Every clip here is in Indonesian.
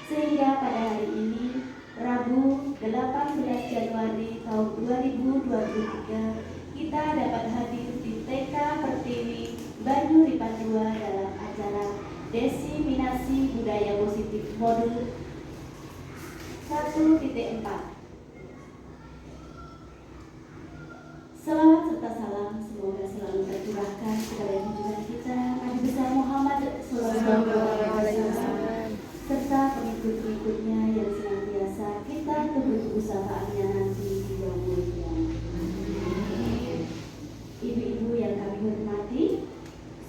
Sehingga pada hari ini, Rabu 18 Januari tahun 2023, kita dapat hadir di TK Pertiwi Banyuripan 2 dalam acara Desiminasi Budaya Positif Modul 1.4. Selawat serta salam semoga selalu tercurahkan kepada junjungan kita Nabi besar Muhammad SAW serta pengikut-pengikutnya yang senantiasa kita tunggu syafaatnya nanti di yaumul qiyamah. Ibu-ibu yang kami hormati,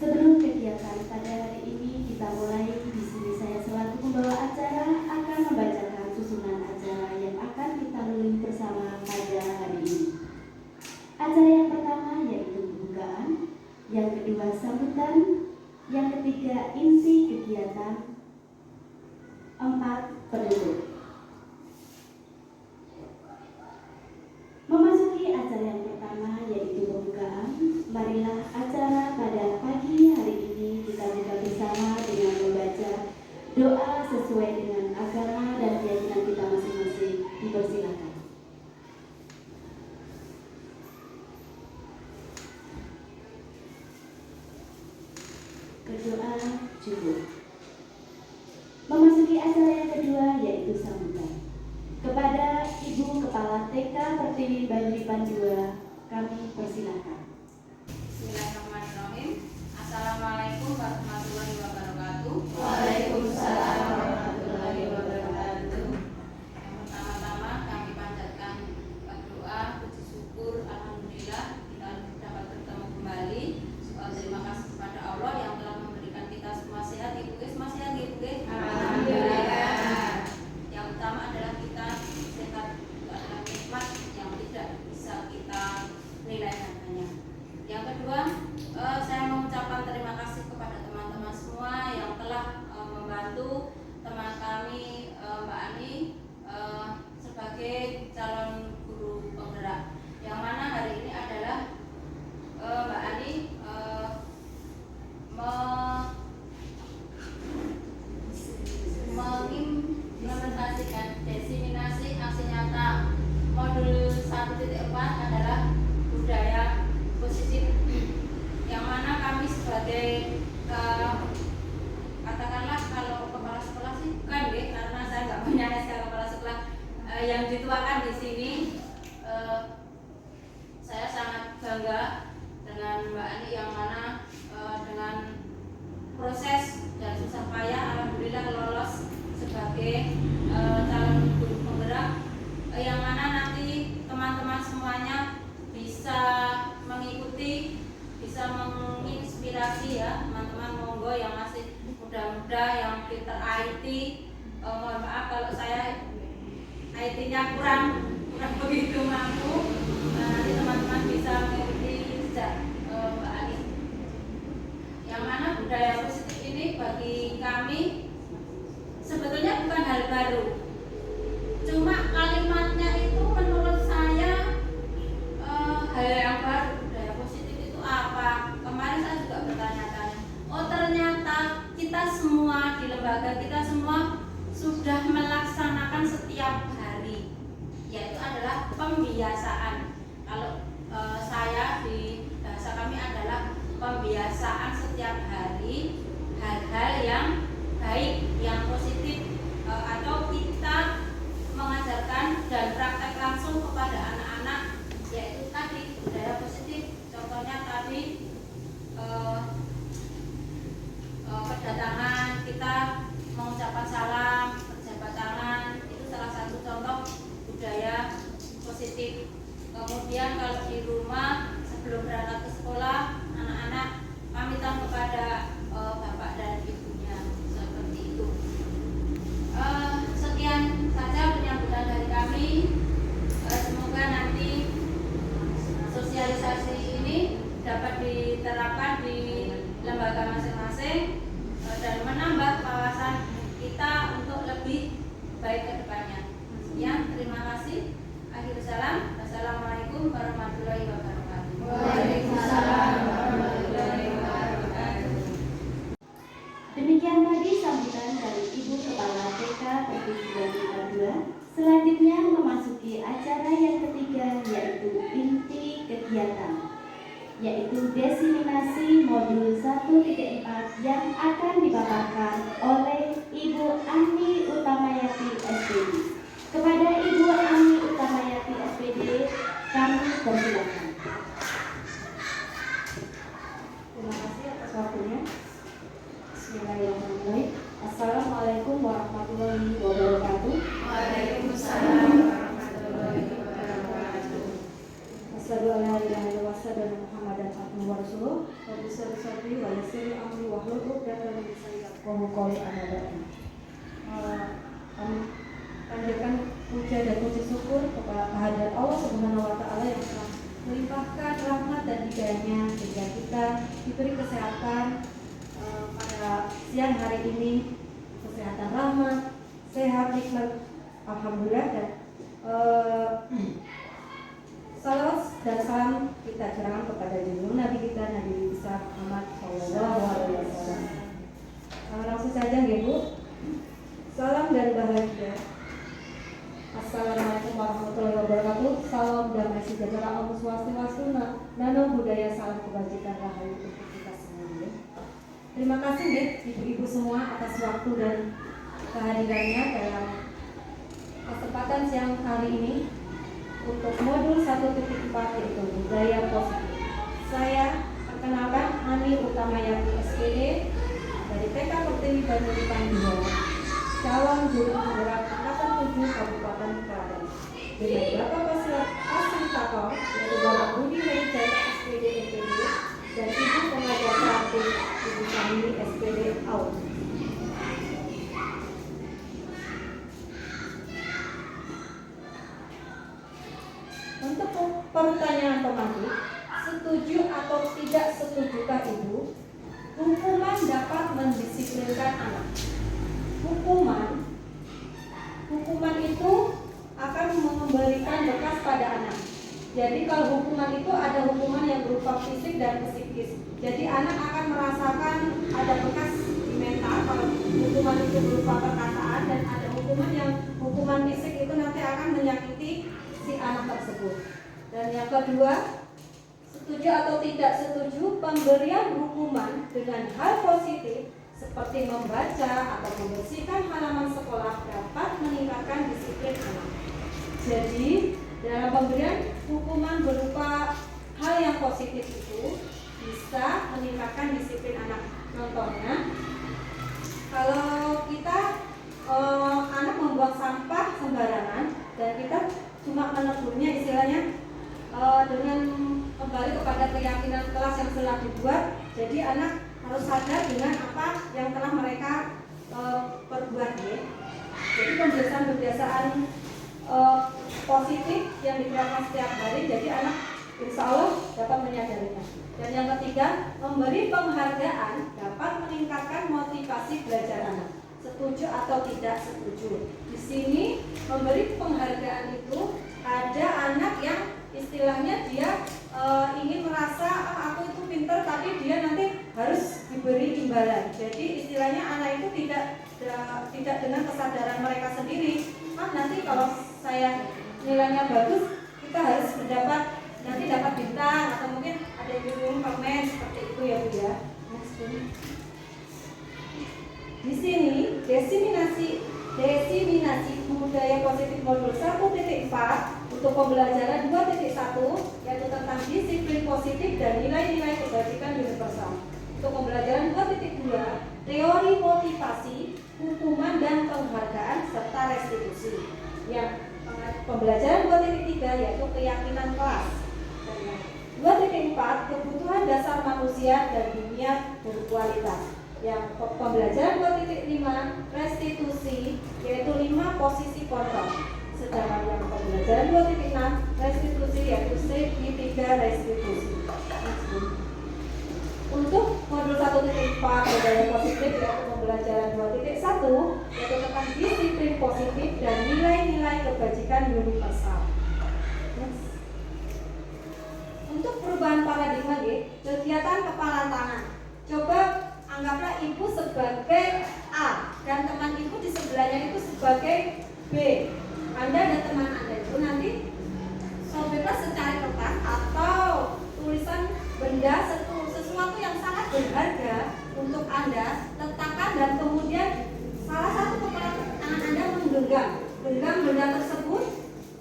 sebelum kegiatan pada hari ini kita mulai, di sini saya selaku pembawa acara akan membacakan susunan acara yang akan kita lalui bersama pada hari ini. Acara yang pertama yaitu pembukaan, yang kedua sambutan, yang ketiga inti kegiatan, 4 penutup. Memasuki acara yang pertama yaitu pembukaan, marilah acara pada pagi hari ini kita buka bersama dengan membaca doa sesuai dengan agama dan keyakinan kita masing-masing. Dipersilakan. Berdoa cukup. Memasuki acara yang kedua yaitu sambutan. Kepada Ibu Kepala TK Pertiwi Banyuripan 2, kami persilakan. Bismillahirrahmanirrahim. Assalamualaikum warahmatullahi wabarakatuh. Waalaikumsalam warahmatullahi wabarakatuh. Yang pertama-tama kami panjatkan doa puji syukur, alhamdulillah kita dapat bertemu kembali. Terima kasih kepada Allah yang telah memberikan kita semua sehat. Ibu guys, masih sehat ibu guys? Alhamdulillah. Yang utama adalah kita sehat, itu adalah nikmat yang tidak bisa kita nilai harganya. Yang kedua, saya mengucapkan terima kasih kepada teman-teman semua yang telah membantu teman kami Mbak Ani sebagai calon guru penggerak. Yang mana hari ini adalah Mbak Ani mengimplementasikan desiminasi aksi nyata modul 1.4 adalah budaya positif, yang mana kami sebagai katakanlah kalau kepala sekolah sih bukan deh, karena saya nggak punya SK kepala sekolah yang dituakan di sini. Saya sangat bangga dengan Mbak Ani yang mana dengan proses dan susah payah alhamdulillah lolos sebagai calon guru penggerak, yang mana nanti teman-teman semuanya bisa mengikuti, bisa menginspirasi ya teman-teman. Monggo yang masih muda-muda yang pinter IT, mohon maaf kalau saya IT-nya kurang begitu mampu, nanti teman-teman bisa mengikuti sejak Mbak Ani. Yang mana budaya positif ini bagi kami sebetulnya bukan hal baru, cuma kalimatnya itu menurut saya hal yang baru. Budaya positif itu apa? Kemarin saya juga bertanya-tanya. Oh ternyata kita semua di lembaga kita semua sudah melaksanakan setiap hari, yaitu adalah pembiasaan. Kalau saya di bahasa kami adalah pembiasaan setiap hari hal-hal yang baik, yang positif, atau kita mengajarkan dan praktek langsung kepada anak-anak, yaitu tadi budaya positif. Contohnya tadi kedatangan kita mengucapkan salam, berjabat tangan, itu salah satu contoh budaya positif. Kemudian kalau di rumah sebelum berangkat ke sekolah, anak-anak pamitan kepada bapak dan ibunya, seperti itu. Sekian saja penyambutan dari kami. Semoga nanti sosialisasi ini dapat diterapkan di lembaga masing-masing dan menambah wawasan kita untuk lebih baik ke depannya. Sekian, terima kasih. Akhir salam. Assalamualaikum warahmatullahi wabarakatuh. Waalaikumsalam warahmatullahi wabarakatuh. Demikian tadi sambutan dari Ibu Kepala TK Desiminasi Modul 1.4 yang akan dipaparkan oleh Ibu Ani Utamayati SPD. Kepada Ibu Ani Utamayati SPD, kami persilakan. Terima kasih atas waktunya. Bismillahirrahmanirrahim. Assalamualaikum warahmatullahi wabarakatuh. Waalaikumsalam warahmatullahi wabarakatuh. Asyhadu an la ilaha illallah wa asyhadu anna Muhammadan abduhu wa rasuluh. Wa bisyari sabri wa yassiri amri wa hlul 'uqdatam min lisani yafqahu qawli. Amma ba'du. Kami panjatkan puja dan puji syukur kepada kehadirat Allah Subhanahu wa taala yang telah melimpahkan rahmat dan hidayahnya sehingga kita diberi kesehatan pada siang hari ini, kesehatan rahmat, sehat, nikmat, alhamdulillah. Dan salawat dan salam kita curahkan kepada junjungan Nabi kita, Nabi besar Muhammad SAW. Langsung saja ya Bu. Salam dan bahagia. Assalamualaikum warahmatullahi wabarakatuh. Salam damai sejahtera Om Swastiastu, nano budaya, salam kebajikan rahayu untuk kita semua. Terima kasih ya ibu-ibu semua atas waktu dan kehadirannya dalam kesempatan siang hari ini untuk modul 1.4 yaitu budaya positif. Saya perkenalkan Ani Utamayati SPD dari TK Pertiwi Banjarnegara 2, calon juru penggerak angkatan 7 Kabupaten Klaten, dengan Bapak Fasilitator yaitu Bapak Budi Herijan SPD NPD dan Ibu Pengajar Praktik Ibu Kamini SPD AUD. Untuk pertanyaan pematik, setuju atau tidak setujukah Ibu hukuman dapat mendisiplinkan anak? Hukuman itu akan memberikan bekas pada anak. Jadi kalau hukuman itu ada hukuman yang berupa fisik dan psikis. Jadi anak akan merasakan ada bekas di mental kalau hukuman itu berupa perkataan, dan ada hukuman fisik itu nanti akan menyakiti si anak tersebut. Dan yang kedua, setuju atau tidak setuju pemberian hukuman dengan hal positif seperti membaca atau membersihkan halaman sekolah dapat meningkatkan disiplin anak. Jadi dalam pemberian hukuman berupa hal yang positif itu bisa meningkatkan disiplin anak. Contohnya, kalau kita anak membuang sampah sembarangan dan kita cuma menegurnya istilahnya dengan kembali kepada keyakinan kelas yang telah dibuat, jadi anak harus sadar dengan apa yang telah mereka perbuat ya. Jadi pembiasaan positif yang diterapkan setiap hari, jadi anak insya Allah dapat menyadarinya. Dan yang ketiga, memberi penghargaan dapat meningkatkan motivasi belajar anak. Setuju atau tidak setuju? Di sini memberi penghargaan itu ada anak yang istilahnya dia ingin merasa aku itu pintar, tapi dia nanti harus diberi imbalan. Jadi istilahnya anak itu tidak dengan kesadaran mereka sendiri. Nanti kalau saya nilainya bagus, kita harus nanti dapat bintang atau mungkin ada yang permen seperti itu ya Bu ya. Di sini desiminasi budaya positif modul 1.4 untuk pembelajaran 2.1 yaitu tentang disiplin positif dan nilai-nilai kebajikan universal. Untuk pembelajaran 2.2 teori motivasi, hukuman dan penghargaan serta restitusi. Yang pembelajaran 2.3 yaitu keyakinan kelas. 2.4 kebutuhan dasar manusia dan dunia berkualitas. Yang pembelajaran 2.5 restitusi yaitu 5 posisi kontrol. Sedangkan yang pembelajaran 2.6 restitusi yaitu segitiga restitusi. Untuk modul 1.4 budaya positif yaitu pembelajaran 2.1 yaitu tentang disiplin positif dan nilai-nilai kebajikan universal. Untuk perubahan paradigma kegiatan kepala tangan. Coba anggaplah ibu sebagai A dan teman ibu di sebelahnya itu sebagai B. Anda dan teman Anda itu nanti bebas secari kertas atau tulisan benda benda sesuatu yang sangat berharga untuk Anda letakkan dan kemudian salah satu kepala tangan Anda menggenggam benda tersebut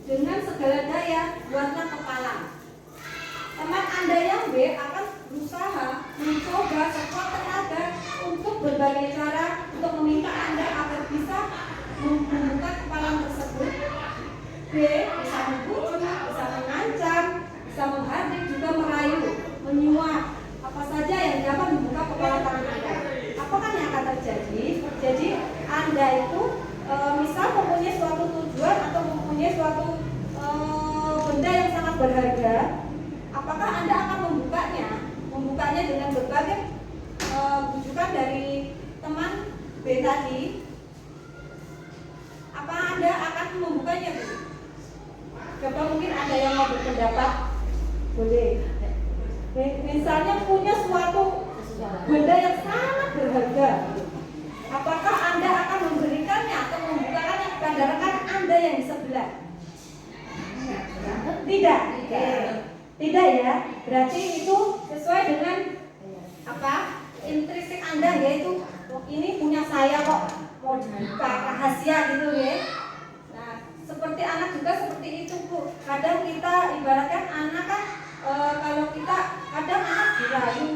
dengan segala daya, buatlah kepala. Teman Anda yang B akan berusaha mencoba sekuat tenaga untuk berbagai cara untuk meminta Anda agar bisa membuka kepala tersebut. B bisa membujuk, bisa mengancam, bisa menghardik, juga merayu, menyuap, apa saja yang dapat membuka kepala tangan Anda. Apakah yang akan terjadi? Jadi Anda itu misal mempunyai suatu tujuan atau mempunyai suatu benda yang sangat berharga, apakah Anda akan membukanya dengan berbagai bujukan dari teman B tadi? Apa Anda akan membukanya, Bu? Coba mungkin ada yang mau berpendapat, boleh. Misalnya punya suatu benda yang sangat berharga, apakah Anda akan memberikannya atau membukakannya kepada rekan Anda yang di sebelah? Tidak. Tidak ya. Berarti itu sesuai dengan apa? Intrinsik Anda, yaitu ini punya saya kok, mau dibuka rahasia gitu ya. Nah, seperti anak juga seperti itu, Bu. Kadang kita ibaratkan anak kan kalau kita kadang anak dirayu,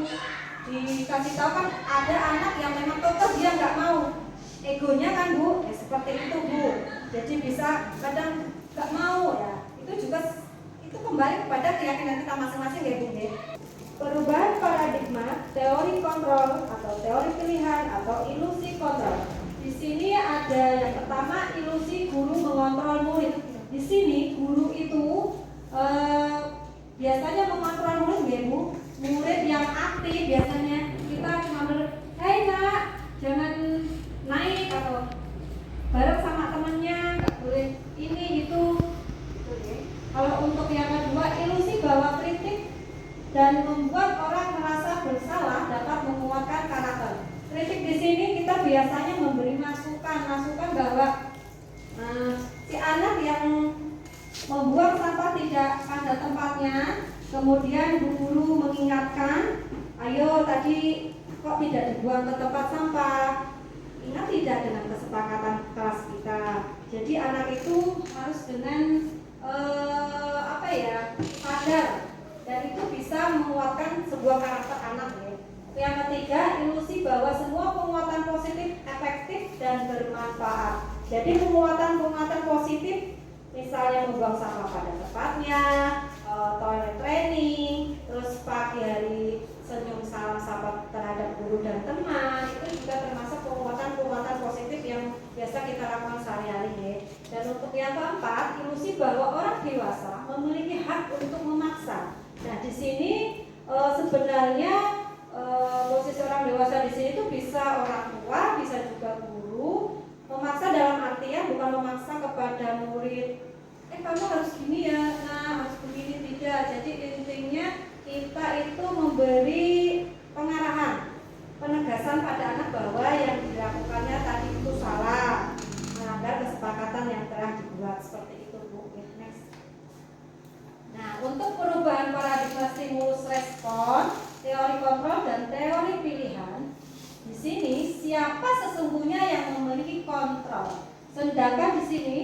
dikasih tahu kan ada anak yang memang total dia nggak mau, egonya kan, Bu, ya seperti itu, Bu. Jadi bisa kadang nggak mau ya. Itu juga itu kembali kepada keyakinan kita masing-masing ya, Bu ya. Perubahan paradigma, teori kontrol atau teori pilihan atau ilusi kontrol. Di sini ada yang pertama, ilusi guru mengontrol murid. Di sini guru itu biasanya mengontrol murid ya, Bu. Murid yang aktif biasanya kita cuma hey nak, jangan naik atau bareng sama temannya, nggak boleh ini gitu. Kalau untuk yang kedua, ilusi bahwa kritik dan membuat orang merasa bersalah dapat menguatkan karakter. Kritik di sini kita biasanya memberi masukan bahwa si anak yang membuang sampah tidak pada tempatnya, kemudian guru mengingatkan, ayo tadi kok tidak dibuang ke tempat sampah. Ingat tidak dengan kesepakatan kelas kita. Jadi anak itu harus dengan sadar, dan itu bisa menguatkan sebuah karakter anak ya. Yang ketiga, ilusi bahwa semua penguatan positif efektif dan bermanfaat. Jadi penguatan positif, misalnya membuang sampah pada tempatnya, toilet training, terus pagi hari senyum salam sapa terhadap guru dan teman, itu juga termasuk penguatan positif yang biasa kita lakukan sehari-hari ya. Dan untuk yang keempat, ilusi bahwa orang dewasa memiliki hak untuk memaksa. Nah, di sini sebenarnya posisi orang dewasa di sini itu bisa orang tua, bisa juga guru. Memaksa dalam artian bukan memaksa kepada murid, kamu harus gini ya, nah harus begini, tidak. Jadi intinya kita itu memberi pengarahan, penegasan pada anak bahwa yang dilakukannya tadi itu salah, melanggar kesepakatan yang telah dibuat, seperti itu, Bu. Next. Nah, untuk perubahan paradigma stimulus respon, teori kontrol dan teori pilihan, di sini siapa sesungguhnya yang memiliki kontrol? Sedangkan di sini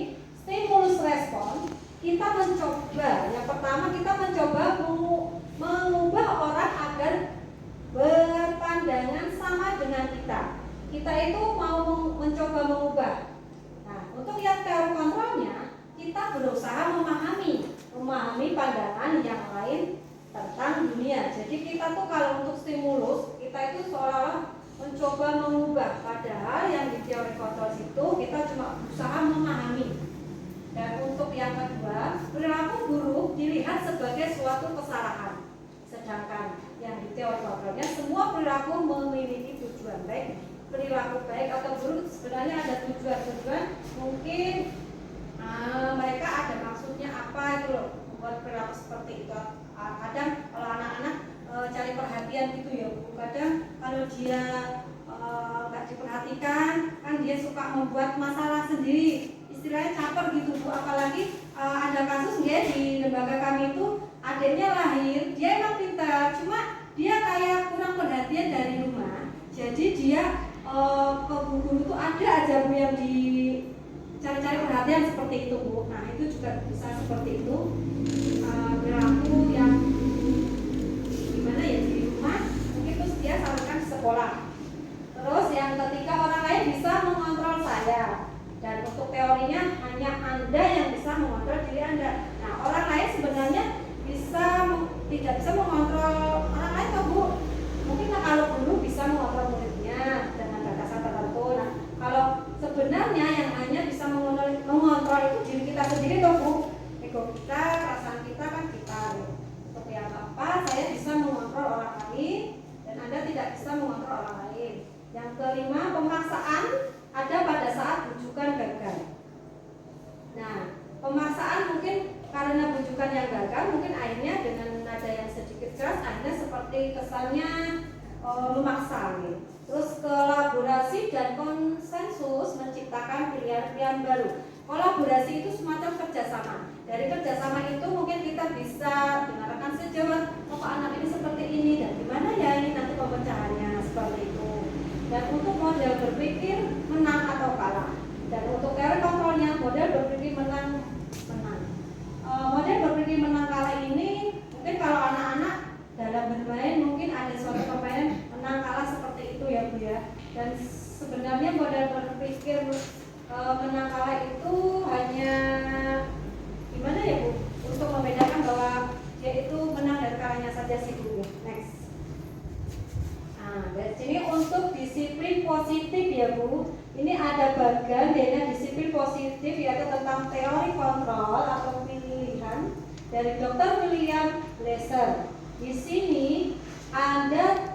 stimulus respon, kita mencoba, yang pertama kita mencoba mengubah orang agar berpandangan sama dengan kita. Kita itu mau mencoba mengubah. Nah, untuk yang teori kontrolnya, kita berusaha memahami pandangan yang lain tentang dunia. Jadi kita tuh kalau untuk stimulus, kita itu seolah-olah mencoba mengubah, padahal yang di teori kontrol itu kita cuma berusaha memahami. Dan untuk yang kedua, perilaku buruk dilihat sebagai suatu kesalahan. Sedangkan yang di teori kontrolnya, semua perilaku memiliki tujuan, baik perilaku baik atau buruk sebenarnya ada tujuan. Mungkin mereka ada maksudnya apa itu loh, membuat perilaku seperti itu. Kadang kalau anak-anak cari perhatian gitu ya, kadang kalau dia nggak diperhatikan, kan dia suka membuat masalah sendiri, istilahnya caper gitu, Bu. Apalagi ada kasus ya di lembaga kami itu, adiknya lahir, dia emang pintar, cuma dia kayak kurang perhatian dari rumah. Jadi dia ke bu guru itu ada aja Bu yang di cari-cari perhatian seperti itu Bu. Nah itu juga bisa seperti itu, perilaku yang gimana ya di rumah mungkin terus dia salurkan di sekolah. Terus yang ketiga, orang lain bisa mengontrol saya, dan untuk teorinya hanya Anda yang bisa mengontrol diri Anda. Nah orang lain sebenarnya tidak bisa mengontrol orang lain kok Bu. Mungkin kalau guru bisa mengontrol muridnya dengan batasan tertentu. Nah kalau sebenarnya yang hanya bisa mengontrol itu diri kita sendiri toh Bu. Ego kita, perasaan kita kan kita. Untuk yang apa saya bisa mengontrol orang lain dan Anda tidak bisa mengontrol orang lain. Yang kelima, pemaksaan ada pada saat bujukan gagal. Nah, pemaksaan mungkin karena bujukan yang gagal, mungkin akhirnya dengan nada yang sedikit keras, Anda seperti kesannya memaksa. Gitu. Terus kolaborasi dan konsensus menciptakan pilihan-pilihan baru. Kolaborasi itu semacam kerjasama. Dari kerjasama itu mungkin kita bisa dengarkan sejauh anak ini seperti ini dan gimana ya ini nanti pemecahannya seperti itu. Dan untuk model berpikir menang atau kalah. Dan untuk teori kontrolnya model berpikir menang. Model berpikir menang kalah ini mungkin kalau anak-anak dalam bermain mungkin ada suatu permainan menang kalah seperti itu ya Bu ya. Dan sebenarnya model berpikir menang kalah itu hanya gimana ya Bu untuk membedakan bahwa dia itu menang dan kalahnya saja sih Bu. Next. Nah, dari sini untuk disiplin positif ya Bu. Ini ada bagian dari disiplin positif yaitu tentang teori kontrol atau pilihan dari Dr. William Lesser. Di sini ada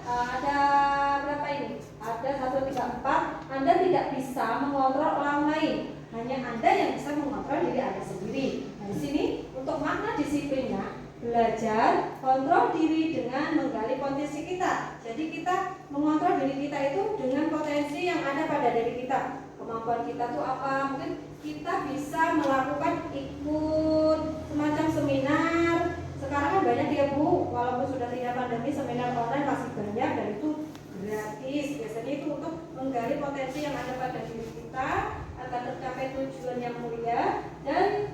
berapa ini? Ada 1, 3, 4. Anda tidak bisa mengontrol orang lain. Hanya Anda yang bisa mengontrol diri Anda sendiri. Nah, di sini untuk makna disiplinnya belajar kontrol diri dengan menggali potensi kita. Jadi kita mengontrol diri kita itu dengan potensi yang ada pada diri kita. Kemampuan kita tuh apa? Mungkin kita bisa melakukan ikut semacam seminar. Sekarang kan banyak ya Bu, walaupun sudah tidak pandemi, seminar online masih banyak dan itu gratis. Biasanya itu untuk menggali potensi yang ada pada diri kita agar tercapai tujuan yang mulia dan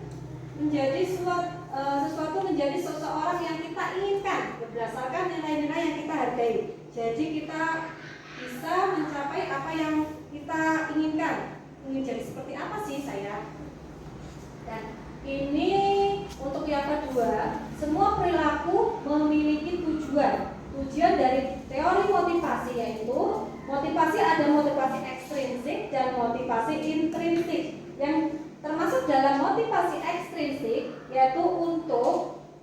menjadi sesuatu menjadi seseorang yang kita inginkan berdasarkan nilai-nilai yang kita hargai. Jadi kita bisa mencapai apa yang kita inginkan. Ingin jadi seperti apa sih saya? Dan ini untuk yang kedua, semua perilaku memiliki tujuan. Tujuan dari teori motivasi yaitu motivasi ada motivasi ekstrinsik dan motivasi intrinsik. Yang termasuk dalam motivasi ekstrinsik yaitu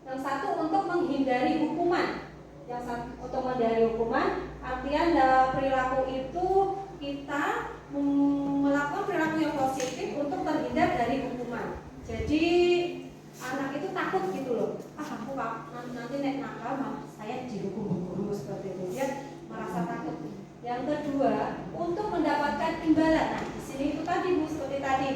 yang satu untuk menghindari hukuman. Yang satu untuk menghindari hukuman, artian perilaku itu kita melakukan perilaku yang positif untuk terhindar dari hukuman. Jadi anak itu takut gitu loh. Aku nanti naik nakal saya dihukum guru seperti itu. Dia merasa takut. Yang kedua, untuk mendapatkan imbalan. Nah, di sini itu tadi Bu seperti tadi.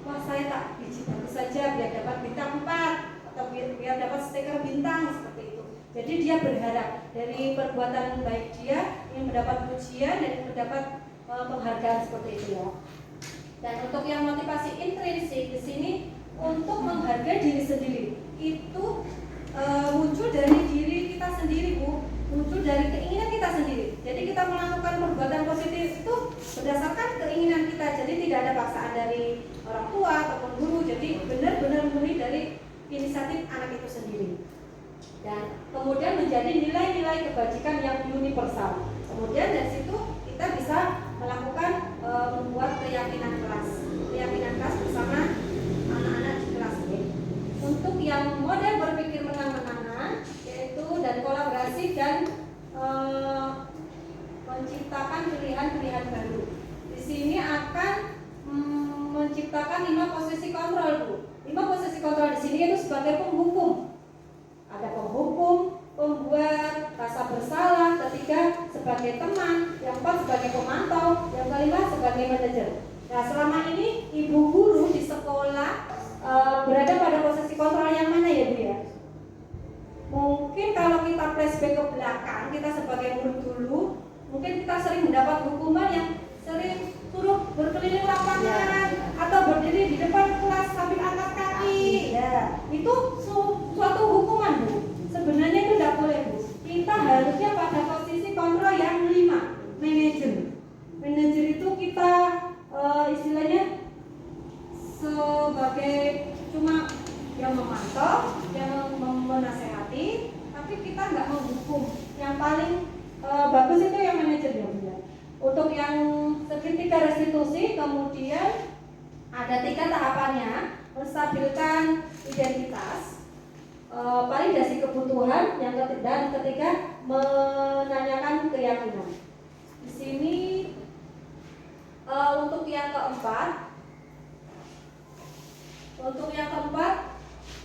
Wah saya tak biji bagus saja biar dapat bintang 4 atau biar dapat stiker bintang seperti itu. Jadi dia berharap dari perbuatan baik dia ingin mendapat pujian dan mendapat penghargaan seperti itu ya. Dan untuk yang motivasi intrinsik di sini untuk menghargai diri sendiri itu muncul dari diri kita sendiri Bu, muncul dari keinginan kita sendiri. Jadi kita melakukan perbuatan positif itu berdasarkan keinginan kita. Jadi tidak ada paksaan dari orang tua ataupun guru. Jadi benar-benar murni dari inisiatif anak itu sendiri. Dan kemudian menjadi nilai-nilai kebajikan yang universal. Kemudian dari situ kita bisa melakukan membuat keyakinan kelas bersama anak-anak di kelas ini. Untuk yang model berpikir menang-menangan yaitu dan kolaborasi dan menciptakan pilihan-pilihan baru. Di sini akan menciptakan 5 posisi kontrol Bu. 5 posisi kontrol di sini itu sebagai penghukum. Ada penghukum, pembuat rasa bersalah, ketiga sebagai teman, yang keempat sebagai pemantau, yang kelima sebagai manajer. Nah selama ini ibu guru di sekolah berada pada posisi kontrol yang mana ya Bu ya? Mungkin kalau kita flashback ke belakang itu suatu hukuman Bu. Sebenarnya itu tidak boleh Bu. Kita harusnya pada posisi kontrol yang 5, manajer. Manajer itu kita istilahnya sebagai cuma yang memantau, yang menasehati, tapi kita nggak menghukum. Yang paling bagus itu yang manajer ya Bu ya. Untuk yang segitiga restitusi, kemudian ada 3 tahapannya: menstabilkan identitas, validasi kebutuhan, yang ketiga menanyakan keyakinan. Di sini untuk yang keempat,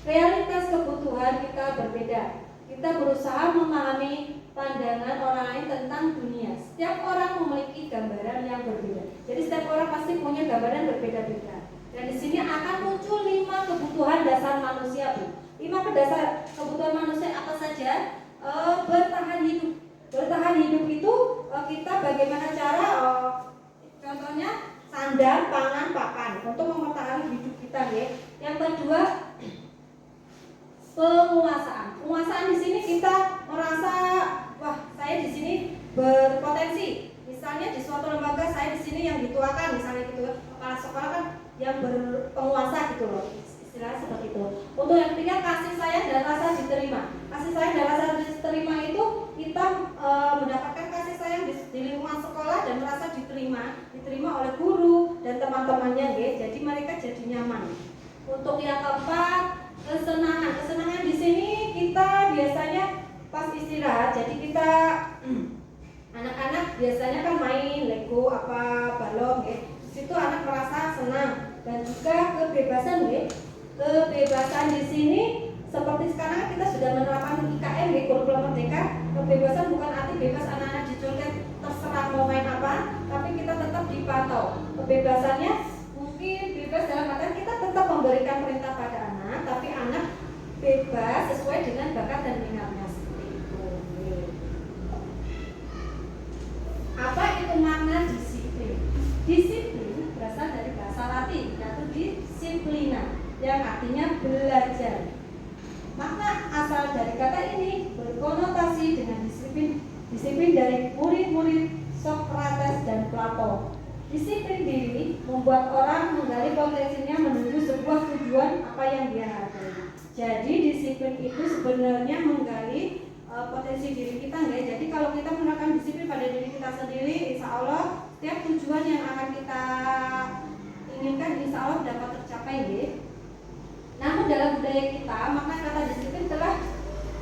realitas kebutuhan kita berbeda. Kita berusaha memahami pandangan orang lain tentang dunia. Setiap orang memiliki gambaran yang berbeda. Jadi setiap orang pasti punya gambaran berbeda-beda. Dan di sini akan muncul 5 kebutuhan dasar manusia, Bu. 5 dasar kebutuhan manusia apa saja? Bertahan hidup. Bertahan hidup itu kita bagaimana cara? Contohnya sandang, pangan, pakan untuk mempertahankan hidup kita, ya. Yang kedua, penguasaan. Penguasaan di sini kita merasa, wah, saya di sini berpotensi. Misalnya di suatu lembaga saya di sini yang dituakan, misalnya gitu. Kepala sekolah kan yang berpenguasa gitu loh, istilahnya seperti itu. Untuk yang ketiga, kasih sayang dan rasa diterima. Kasih sayang dan rasa diterima itu kita mendapatkan kasih sayang di lingkungan sekolah dan merasa diterima oleh guru dan teman-temannya, ya. Jadi mereka jadi nyaman. Untuk yang keempat, kesenangan di sini kita biasanya pas istirahat. Jadi kita anak-anak biasanya kan main Lego balon, ya. Di situ anak merasa senang. Dan juga kebebasan, ya. Kebebasan di sini seperti sekarang kita sudah menerapkan IKM, ya, kurikulum merdeka. Kebebasan bukan arti bebas anak-anak dicolek terserah mau main apa, tapi kita tetap dipantau. Kebebasannya mungkin bebas dalam artian kita tetap memberikan perintah pada anak, tapi anak bebas sesuai dengan bakat dan minatnya, seperti itu. Apa itu makna disiplin? Disiplin berasal dari bahasa Latin, yaitu disiplina, yang artinya belajar. Makna asal dari kata ini berkonotasi dengan disiplin dari murid-murid Socrates dan Plato. Disiplin diri membuat orang menggali potensinya menuju sebuah tujuan apa yang dia hargai. Jadi disiplin itu sebenarnya menggali potensi diri kita, enggak? Jadi kalau kita menerapkan disiplin pada diri kita sendiri, insya Allah setiap tujuan yang akan kita inginkan insya Allah dapat tercapai, enggak? Namun dalam budaya kita, makna kata disiplin telah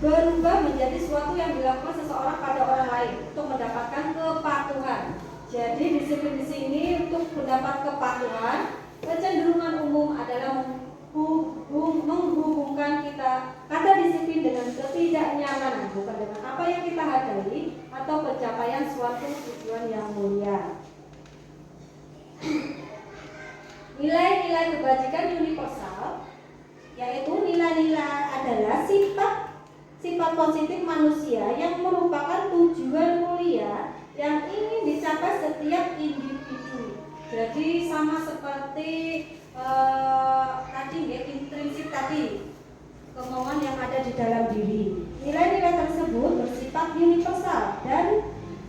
berubah menjadi sesuatu yang dilakukan seseorang pada orang lain untuk mendapatkan kepatuhan. Jadi disiplin di sini untuk mendapat kepatuhan, kecenderungan umum adalah menghubungkan kita kata disiplin dengan ketidaknyamanan, bukan dengan apa yang kita hargai atau pencapaian suatu tujuan yang mulia. Nilai-nilai kebajikan universal, yaitu nilai-nilai adalah sifat positif manusia yang merupakan tujuan mulia yang ingin dicapai setiap individu. Jadi sama seperti tadi, ya, intrinsik tadi, kemauan yang ada di dalam diri. Nilai-nilai tersebut bersifat universal dan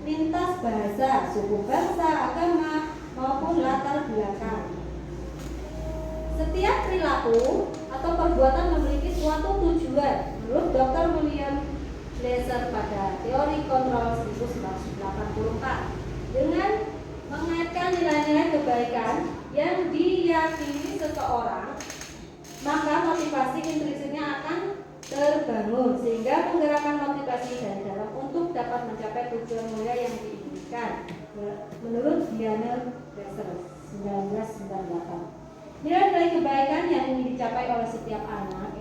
lintas bahasa, suku, bangsa, agama maupun latar belakang. Setiap perilaku atau perbuatan memiliki suatu tujuan. Menurut Dr. William Glasser pada teori kontrol 1984, dengan mengaitkan nilai-nilai kebaikan yang diyakini seseorang, maka motivasi intrinsiknya akan terbangun sehingga menggerakkan motivasi dari dalam untuk dapat mencapai tujuan mulia yang diinginkan. Menurut Diana Glasser 1998. Nilai-nilai kebaikan yang ingin dicapai oleh setiap anak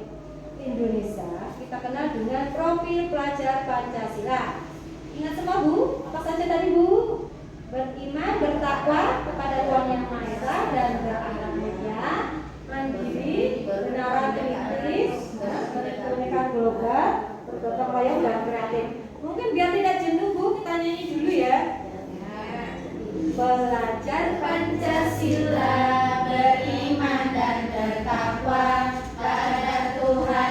Indonesia kita kenal dengan profil pelajar Pancasila. Ingat semua, Bu? Apa saja tadi, Bu? Beriman, bertakwa kepada Tuhan Yang Maha Esa dan berakhlak mulia, mandiri, menawan kritis, keunikan global, bergotong royong dan kreatif. Mungkin biar tidak jenuh, Bu, kita nyanyi dulu ya. Belajar Pancasila, beriman dan bertakwa pada Tuhan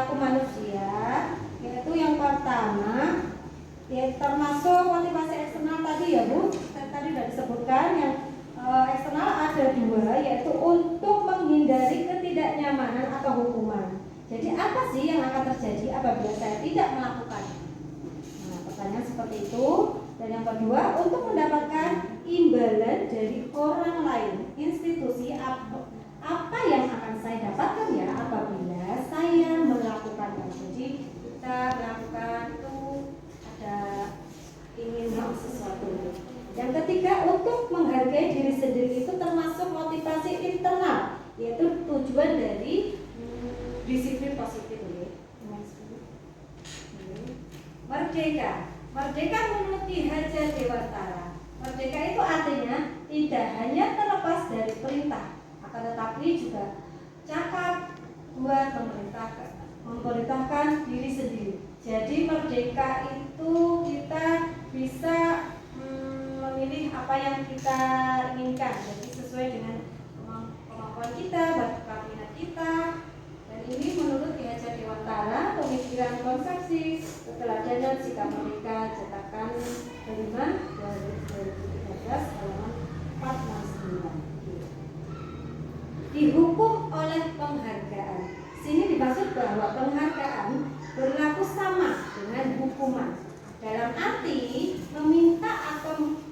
perilaku manusia, yaitu yang pertama ya termasuk motivasi eksternal tadi ya Bu, tadi sudah disebutkan yang eksternal ada dua, yaitu untuk menghindari ketidaknyamanan atau hukuman. Jadi apa sih yang akan terjadi apabila saya tidak melakukan? Nah, pertanyaan seperti itu. Dan yang kedua, untuk mendapatkan imbalan dari orang lain, institusi, apa yang akan saya dapatkan ya apabila saya melakukannya. Jadi kita melakukan itu ada ingin sesuatu. Yang ketiga, untuk menghargai diri sendiri itu termasuk motivasi internal, yaitu tujuan dari disiplin positif. Merdeka. Merdeka menurut Ki Hajar Dewantara. Merdeka itu artinya tidak hanya terlepas dari perintah, akan tetapi juga cakap buat memerintahkan diri sendiri. Jadi merdeka itu kita bisa memilih apa yang kita inginkan, jadi sesuai dengan kemampuan kita, bakat minat kita. Dan ini menurut Ki Hajar Dewantara, pemikiran konsepsi keteladanan sikap merdeka, cetakan kelima 2013 halaman 469. Dihukum oleh penghargaan. Sini dimaksud bahwa penghargaan berlaku sama dengan hukuman. Dalam arti meminta atau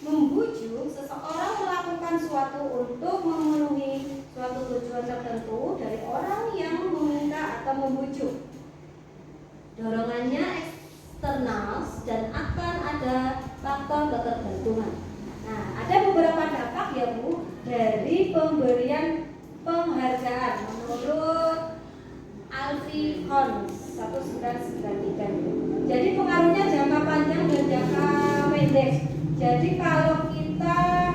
membujuk seseorang melakukan suatu untuk memenuhi suatu tujuan tertentu dari orang yang meminta atau membujuk. Dorongannya eksternal dan akan ada faktor ketergantungan. Nah, ada beberapa dampak ya Bu dari pemberian penghargaan menurut Alfie Kohn 1993. Jadi pengaruhnya jangka panjang dan jangka pendek. Jadi kalau kita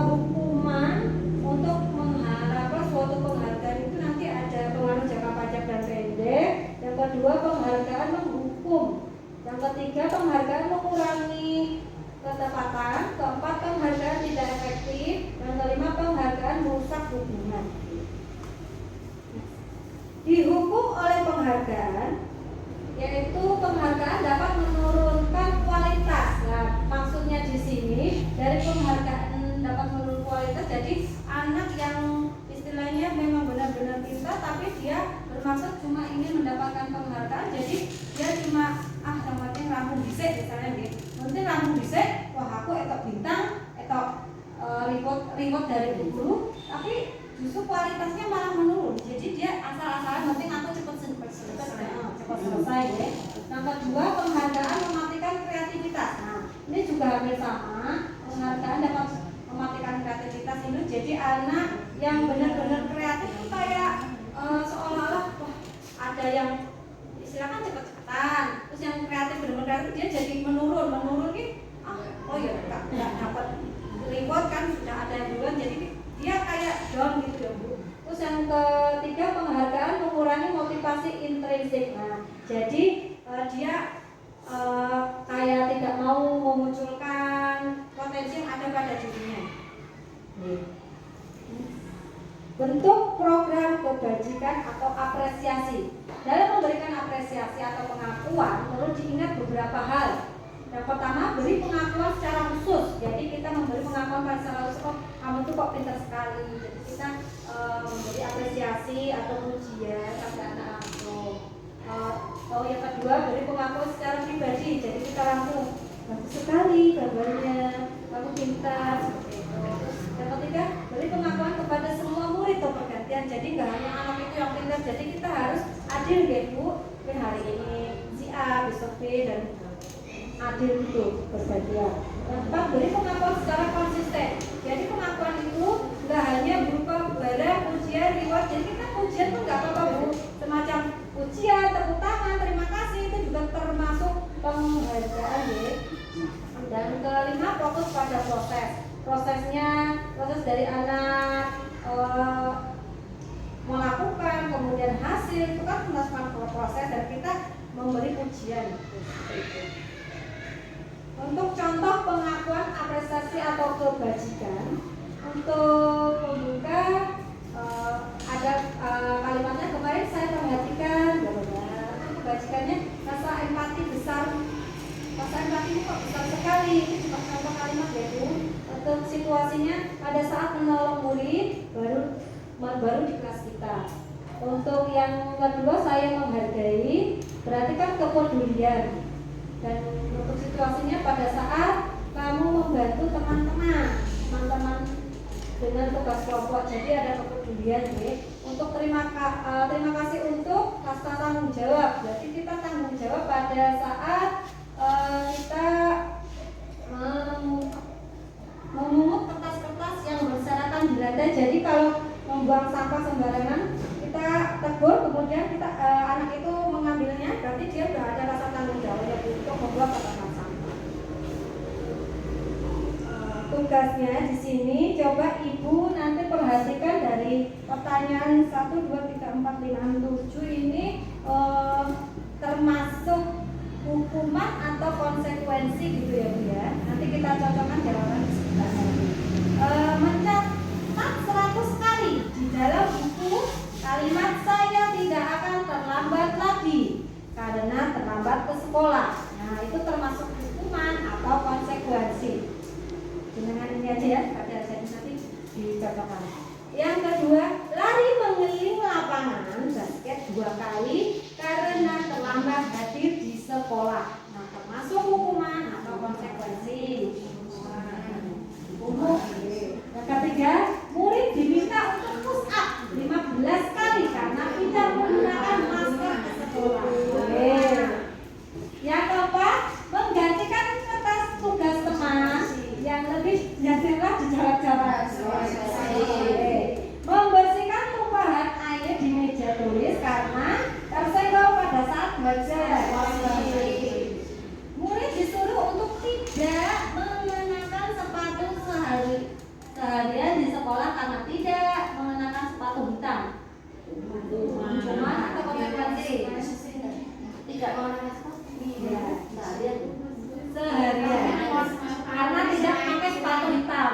hukuman untuk mengharapkan suatu penghargaan itu nanti ada pengaruh jangka panjang dan pendek. Yang kedua, penghargaan menghukum. Yang ketiga, penghargaan mengurangi ketepatan. Keempat, penghargaan tidak efektif. Yang kelima, penghargaan merusak hubungan. Dihukum oleh penghargaan, yaitu penghargaan dapat menurunkan kualitas. Nah, maksudnya di sini dari penghargaan dapat menurunkan kualitas. Jadi anak yang istilahnya memang benar-benar pintar, tapi dia bermaksud cuma ingin mendapatkan penghargaan. Jadi dia cuma yang penting rampung bisik misalnya gitu. Penting rampung bisik, wah aku etok bintang, etok reward dari guru, tapi justru kualitasnya malah menurun. Jadi dia asal-asalan penting aku cepat selesai ya. Yang kedua, penghargaan mematikan kreativitas. Nah, ini juga hampir sama. Penghargaan dapat mematikan kreativitas ini. Jadi anak yang benar-benar kreatif itu kayak seolah-olah wah, ada yang istilahnya cepat-cepatan. Terus yang kreatif benar-benar dia jadi menurun nih. Oh ya nggak dapat reward kan sudah ada yang duluan. Jadi dia kayak down gitu ya Bu. Terus yang ketiga, penghargaan mengurangi motivasi intrinsik. Nah, jadi dia kayak tidak mau memunculkan potensi yang ada pada dirinya. Bentuk program kebajikan atau apresiasi. Dalam memberikan apresiasi atau pengakuan perlu diingat beberapa hal. Yang pertama, beri pengakuan secara khusus. Jadi kita memberi pengakuan secara khusus, oh kamu tuh kok pintar sekali. Jadi kita memberi apresiasi atau pujian pada anak langsung. Yang kedua, beri pengakuan secara pribadi. Jadi kita langsung bagus sekali gambarnya, kamu pintar seperti itu. Yang ketiga, beri pengakuan kepada semua murid atau pergantian. Jadi nggak hanya anak itu yang pintar. Jadi kita harus adil ya Bu. Mungkin hari ini si A, besok B dan adil itu berbahagia. Yang keempat, beri pengakuan secara konsisten. Jadi pengakuan itu nggak hanya berupa barang, pujian, reward. Jadi kita pujian tuh nggak apa-apa Bu. Semacam pujian, tepuk tangan, terima kasih itu juga termasuk penghargaan ya. Dan kelima, fokus pada proses. Proses dari anak melakukan, kemudian hasil itu kan termasuk proses dan kita memberi pujian. Untuk contoh pengakuan apresiasi atau kebajikan, untuk pembuka ada kalimatnya kemarin saya perhatikan pada saat menolong murid baru di kelas kita. Untuk yang kedua saya menghargai, berarti kan kepedulian. Dan untuk situasinya pada saat kamu membantu teman-teman dengan tugas kelompok, jadi ada kepedulian ya. Untuk terima kasih untuk rasa tanggung jawab. Jadi kita tanggung jawab pada saat kita memungut kertas-kertas yang berserakan di lantai. Jadi kalau membuang sampah sembarangan kita tegur, kemudian kita anak itu mengambilnya, berarti dia sudah ada rasa tanggung jawab untuk membuang kertas sampah. Tugasnya di sini coba ibu nanti perhatikan dari pertanyaan 1, 2, 3, 4, 5, 7 ini termasuk hukuman atau konsekuensi gitu ya Bu ya. Nanti kita cocokkan jawaban di sekitar nanti. Mencatat 100 kali di dalam buku kalimat saya tidak akan terlambat lagi karena terlambat ke sekolah. Nah itu termasuk hukuman atau konsekuensi. Dengan ini aja ya, pada jadi nanti dicocokkan. Yang kedua, lari mengelilingi lapangan basket 2 kali karena terlambat hadir di sekolah. Nah, termasuk hukuman atau konsekuensi. Yang ketiga, murid diminta untuk push up 15 kali karena tidak menggunakan masker ke sekolah. Yang keempat, menggantikan kertas tugas teman yang lebih jadilah dijawab-jawab. Membersihkan tumpahan air di meja tulis karena tersenggol pada saat belajar. Murid disuruh untuk tidak mengenakan sepatu seharian di sekolah karena tidak mengenakan sepatu hitam. Hukuman atau konsekuensi? Tidak mengenakan sepatu seharian karena tidak pakai sepatu hitam.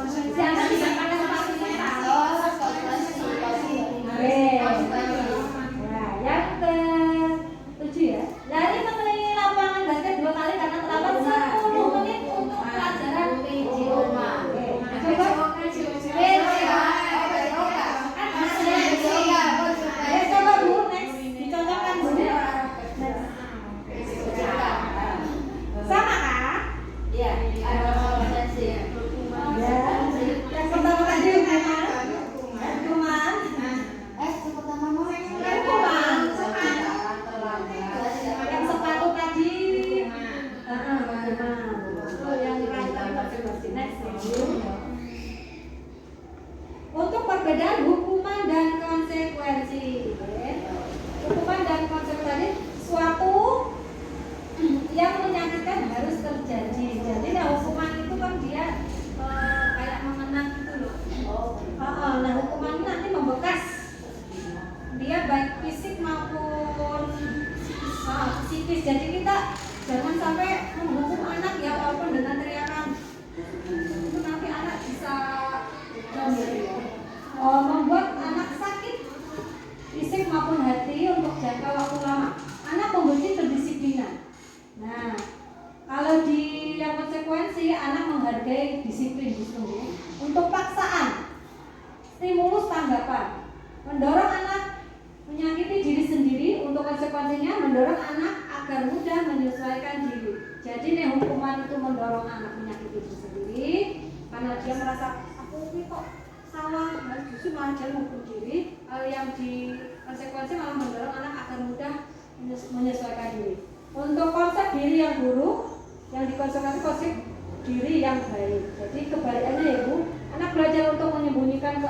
Siapa tidak pakai sepatu hitam? Nah, yang ke-7 ya. Lari mengelilingi lapangan basket 2 kali karena terlambat 10 menit untuk pelajaran PJ. Coba Bu, next dicocokkan Bu. Sama kah? Iya, ada kompetensi ya. Yang pertama tadi hukuman. Yang sepatu tadi yang next. Untuk perbedaan hukuman dan konsekuensi. Hukuman dan konsekuensi suatu yang menyakitkan harus terjadi. Jadi nah hukuman itu kan dia kayak mengenang gitu loh. Nah hukuman ini nanti membekas. Dia baik fisik maupun psikis. Jadi kita jangan sampai menghukum anak ya walaupun dengan teriakan. Itu nanti anak bisa membuat anak sakit fisik maupun hati untuk jangka waktu lama. Anak membenci kedisiplinan. Nah, kalau di yang konsekuensi anak menghargai disiplin justru. Untuk paksaan, stimulus tanggapan, mendorong anak menyakiti diri sendiri. Untuk konsekuensinya mendorong anak agar mudah menyesuaikan diri. Jadi nih hukuman itu mendorong anak menyakiti diri sendiri karena dia merasa aku ini kok salah, justru malah dia menghukum diri. Yang di konsekuensi malah mendorong anak agar mudah menyesuaikan diri. Untuk konsep diri yang buruk, yang dikonsekuensi konsep diri yang baik. Jadi kebalikannya ya Bu, anak belajar untuk menyembunyikan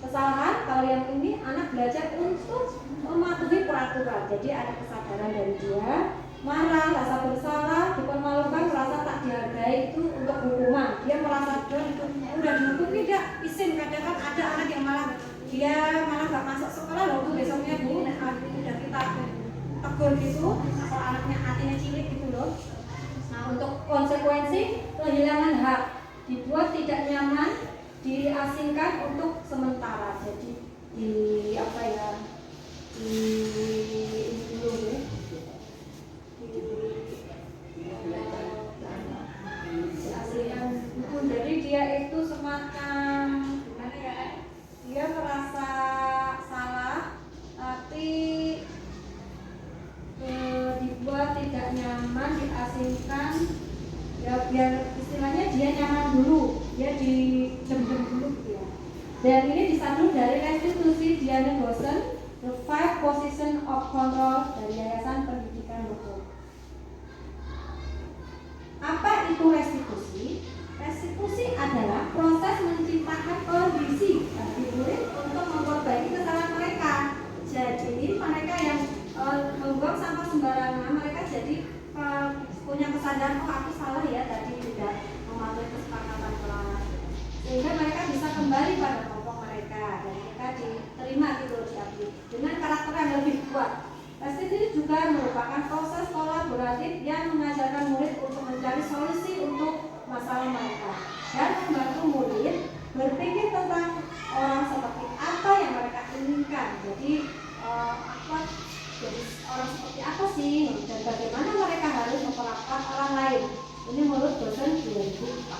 kesalahan. Kalau yang ini anak belajar untuk mematuhi peraturan. Jadi ada kesadaran dari dia. Marah, rasa bersalah, dipermalukan, merasa tak dihargai itu untuk hukuman. Dia merasa udah dihukum tidak izin. Kadang kan ada anak yang dia malah gak masuk sekolah loh besoknya Bu. Udah kita tegur gitu, kalau anaknya hatinya cilik gitu loh. Nah untuk konsekuensi kehilangan hak, dibuat tidak nyaman, diasingkan untuk sementara. Jadi diasingkan. Jadi dia itu diasingkan, ya biar istilahnya dia nyaman dulu, dia dijemjem dulu gitu ya. Dan ini disandu dari restitusi Diane Gosen, The Five Position of Control dari Yayasan Pendidikan Loko. Apa itu restitusi? Restitusi adalah proses menciptakan kondisi bagi murid untuk memperbaiki kesalahan mereka. Jadi mereka yang membuang sampah sembarangan, mereka jadi punya kesadaran, oh aku salah ya tadi tidak mematuhi kesepakatan kelas, sehingga mereka bisa kembali pada kelompok mereka dan mereka diterima gitu diakui dengan karakter yang lebih kuat. Restitusi juga merupakan proses kolaboratif yang mengajarkan murid untuk mencari solusi untuk masalah mereka dan membantu murid berpikir tentang orang seperti apa yang mereka inginkan. Jadi jadi orang seperti apa sih dan bagaimana mereka harus memperlakukan orang lain. Ini menurut dosen 2004.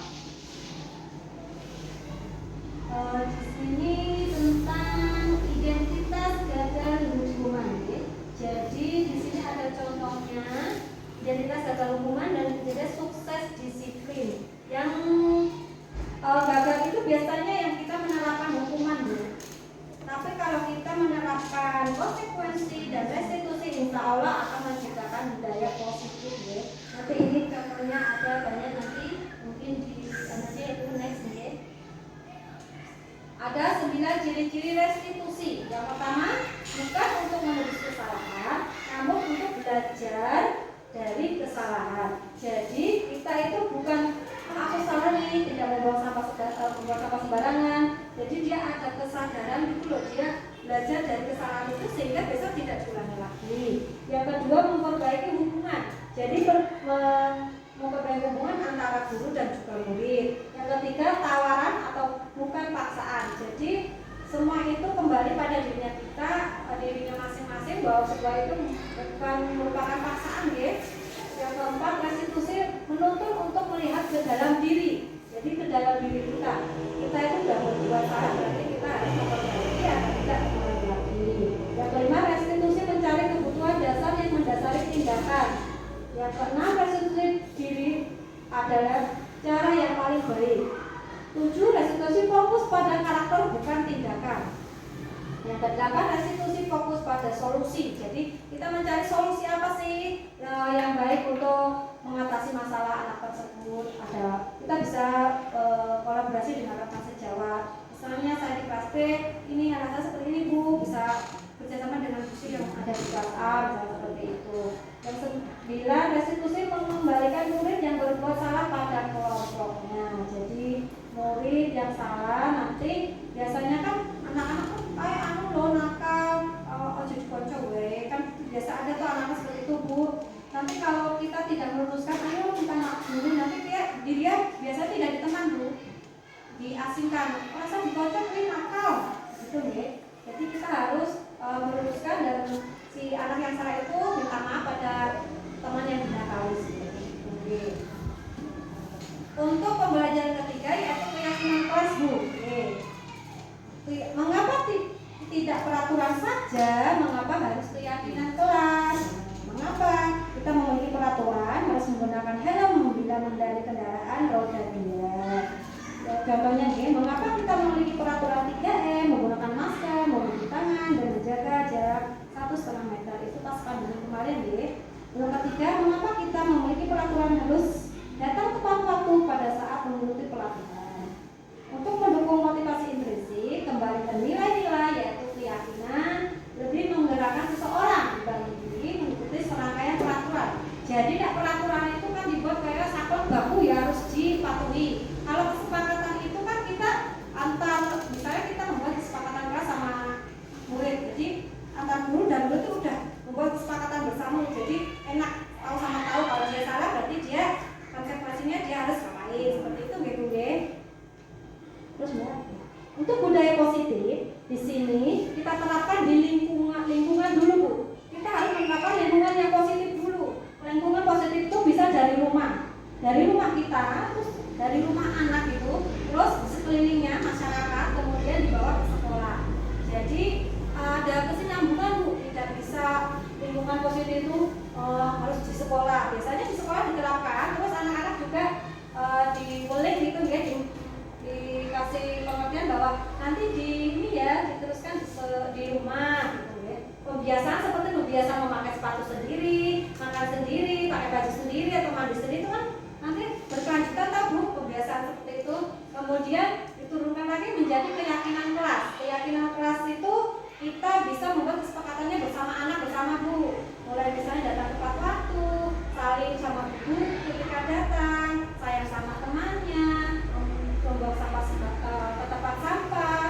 Di sini tentang identitas gagal hubungan. Jadi di sini ada contohnya identitas gagal hubungan dan identitas sukses disiplin. Yang gagal itu biasanya yang kita menerapkan hukuman ya. Tapi kalau kita menerapkan konsekuensi dan restitusi, insya Allah akan menciptakan budaya positif ya. Nanti ini contohnya ada banyak nanti mungkin di nanti itu next ya. Ada 9 ciri-ciri restitusi. Yang pertama, bukan untuk menebus kesalahan, namun untuk belajar dari kesalahan. Jadi kita itu bukan aku salah nih, tidak membuang sampah sembarangan. Jadi dia ada kesadaran gitu loh, dia belajar dari kesalahan itu sehingga besok tidak diulangi lagi. Yang kedua, memperbaiki hubungan. Jadi memperbaiki hubungan antara guru dan juga murid. Yang ketiga, tawaran atau bukan paksaan. Jadi semua itu kembali pada dirinya kita, dirinya masing-masing, bahwa sebuah itu bukan merupakan paksaan ya. Yang keempat, restitusi menuntut untuk melihat ke dalam diri. Jadi ke dalam diri kita itu sudah berbuat salah, berarti kita harus memperbaiki agar tidak mengulangi lagi. Yang kelima, restitusi mencari kebutuhan dasar yang mendasari tindakan. Yang keenam, restitusi diri adalah cara yang paling baik. 7, restitusi fokus pada karakter bukan tindakan. Yang kedelapan, restitusi fokus pada solusi. Jadi kita mencari solusi apa sih yang baik untuk mengatasi masalah anak tersebut. Kita bisa kolaborasi dengan rekan sejawat. Misalnya saya di kelas B, ini anak saya seperti ini Bu, bisa bekerjasama dengan sisi yang ada di kelas A, misalnya seperti itu. Yang 9, restitusi mengembalikan murid yang berbuat salah pada kelompoknya. Jadi murid yang salah nanti biasanya kan anak-anak tuh kayak nakal, ojo dikonco we, kan biasa ada tuh anak-anak seperti itu Bu. Nanti kalau kita tidak meluruskan, ayo minta maaf dulu, nanti dia biasanya tidak diteman Bu, diasingkan, rasa dikonco we nakal, gitu ya. Jadi kita harus meluruskan dan si anak yang salah itu minta maaf pada teman yang dinakali seperti itu. Untuk pembelajaran ketiga yaitu keyakinan kelas Bu. Mengapa tidak peraturan saja? Mengapa harus keyakinan kelas? Mengapa kita memiliki peraturan harus menggunakan helm bila mengendarai kendaraan roda 2? Contohnya nih, mengapa kita memiliki peraturan 3M, menggunakan masker, mencuci tangan, dan menjaga jarak 1,5 meter. Itu pas pandemi kemarin deh. Yang ketiga, mengapa kita memiliki peraturan harus datang tepat waktu pada saat mengikuti pelatihan. Untuk mendukung motivasi intrinsik, kembali ke nilai-nilai yaitu keyakinan lebih menggerakkan seseorang dibanding mengikuti serangkaian peraturan. Jadi peraturan itu kan dibuat kayak saklek baku ya harus dipatuhi. Kalau kesepakatan itu kan kita antar, misalnya kita itu harus di sekolah. Biasanya di sekolah diterapkan, terus anak-anak juga diulik gitu ya, dikasih pengertian bahwa nanti di ini ya diteruskan di rumah gitu ya. Pembiasaan seperti pembiasaan memakai sepatu sendiri, makan sendiri, pakai baju sendiri atau mandi sendiri itu kan nanti berkelanjutan tahu Bu, pembiasaan seperti itu. Kemudian diturunkan lagi menjadi keyakinan kelas. Keyakinan kelas itu kita bisa membuat kesepakatannya bersama anak, bersama Bu. Mulai misalnya datang tepat waktu, saling sama Bu ketika datang, sayang sama temannya, membuang sampah ke tempat sampah.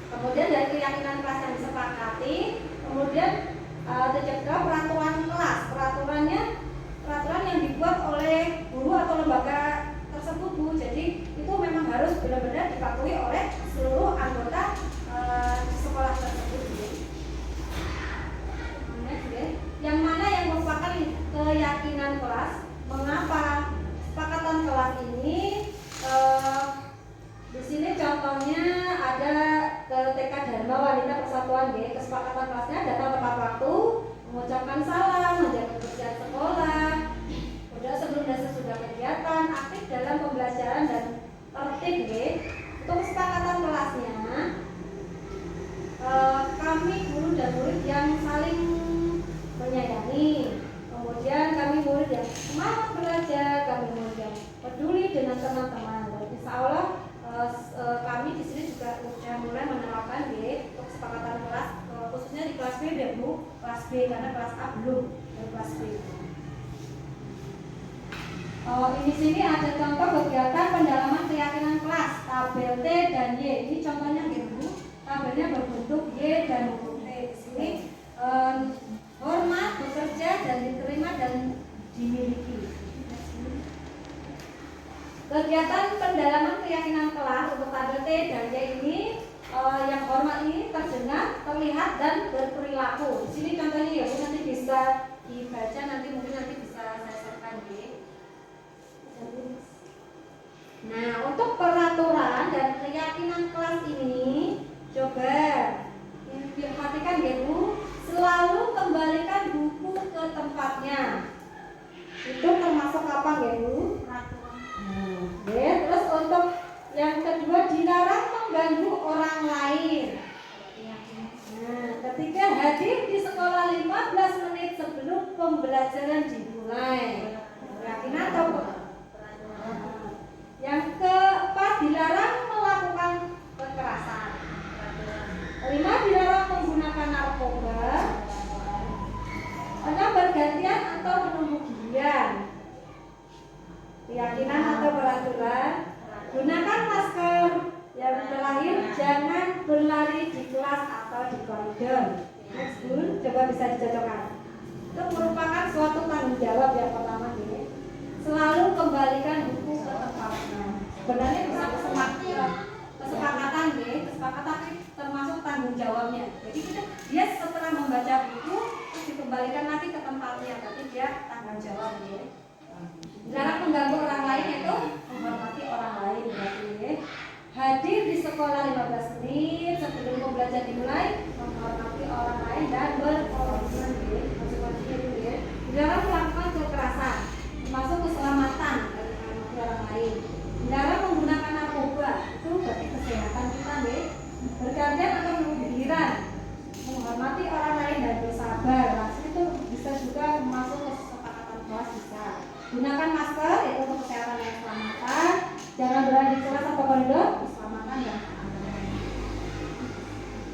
Kemudian dari keyakinan kelas yang disepakati, kemudian tercipta peraturan kelas. Peraturan yang dibuat oleh guru atau lembaga tersebut Bu. Jadi itu memang harus benar-benar dipatuhi oleh seluruh anggota di sekolah tersebut. Yang mana yang merupakan keyakinan kelas? Mengapa kesepakatan kelas ini? Di sini contohnya ada TK Dharma Wanita Persatuan G. Kesepakatan kelasnya datang tepat waktu, mengucapkan salam, menjaga kebersihan sekolah, udah sebelum dan sesudah kegiatan, aktif dalam pembelajaran dan tertib G. Untuk kesepakatan kelasnya, kami guru dan murid yang saling menyayangi. Kemudian kami murid yang semangat belajar, kami murid yang peduli dengan teman-teman. Dan insya Allah kami di sini juga sudah mulai menerapkan untuk kesepakatan kelas, khususnya di kelas B deh Bu, kelas B karena kelas A belum, kelas B. Ini sini ada contoh kegiatan pendalaman keyakinan kelas, tabel T dan Y. Ini contohnya Bu, tabelnya berbentuk Y dan huruf T. Di sini hormat, bekerja dan diterima dan dimiliki. Kegiatan pendalaman keyakinan kelas untuk tabel T dan Y ini yang hormat ini terdengar, terlihat dan berperilaku. Di sini contohnya ya Bu, nanti bisa dibaca, nanti mungkin nanti bisa saya share-kan ya. Nah, untuk peraturan dan keyakinan kelas ini coba perhatikan ya Bu, selalu kembalikan buku ke tempatnya. Itu termasuk apa ya Bu? Terus untuk yang kedua, dilarang mengganggu orang lain. Nah, ketiga, hadir di sekolah 15 menit sebelum pembelajaran dimulai. Keyakinan atau yang keempat, dilarang melakukan kekerasan. 5, dilarang menggunakan narkoba. 6, bergantian atau menunggu giliran. Keyakinan atau peraturan, gunakan masker. Yang terakhir, jangan berlari di kelas atau di koridor. Coba bisa dicocokkan. Itu merupakan suatu tanggung jawab yang pertama ini. Selalu kembalikan buku ke tempatnya. Sebenarnya bisa kesepakatan ya, kesepakatan termasuk tanggung jawabnya. Jadi dia setelah membaca buku terus dikembalikan lagi ke tempatnya. Berarti dia tanggung jawab ya. Dilarang mengganggu orang lain itu menghormati orang lain berarti ya. Hadir di sekolah 15 menit sebelum pembelajaran dimulai, menghormati orang lain dan berkomitmen ya. Konsekuensinya itu ya. Dilarang melakukan kekerasan, termasuk keselamatan dari orang lain. Dilarang menggunakan narkoba, itu berarti kesehatan kita ya. Bergantian atau menunggu giliran, menghormati orang lain dan bersabar. Langsung itu bisa juga masuk ke kesepakatan kelas bisa. Gunakan masker yaitu untuk kesehatan dan keselamatan. Jangan berada di kelas atau koridor, keselamatan dan keamanan.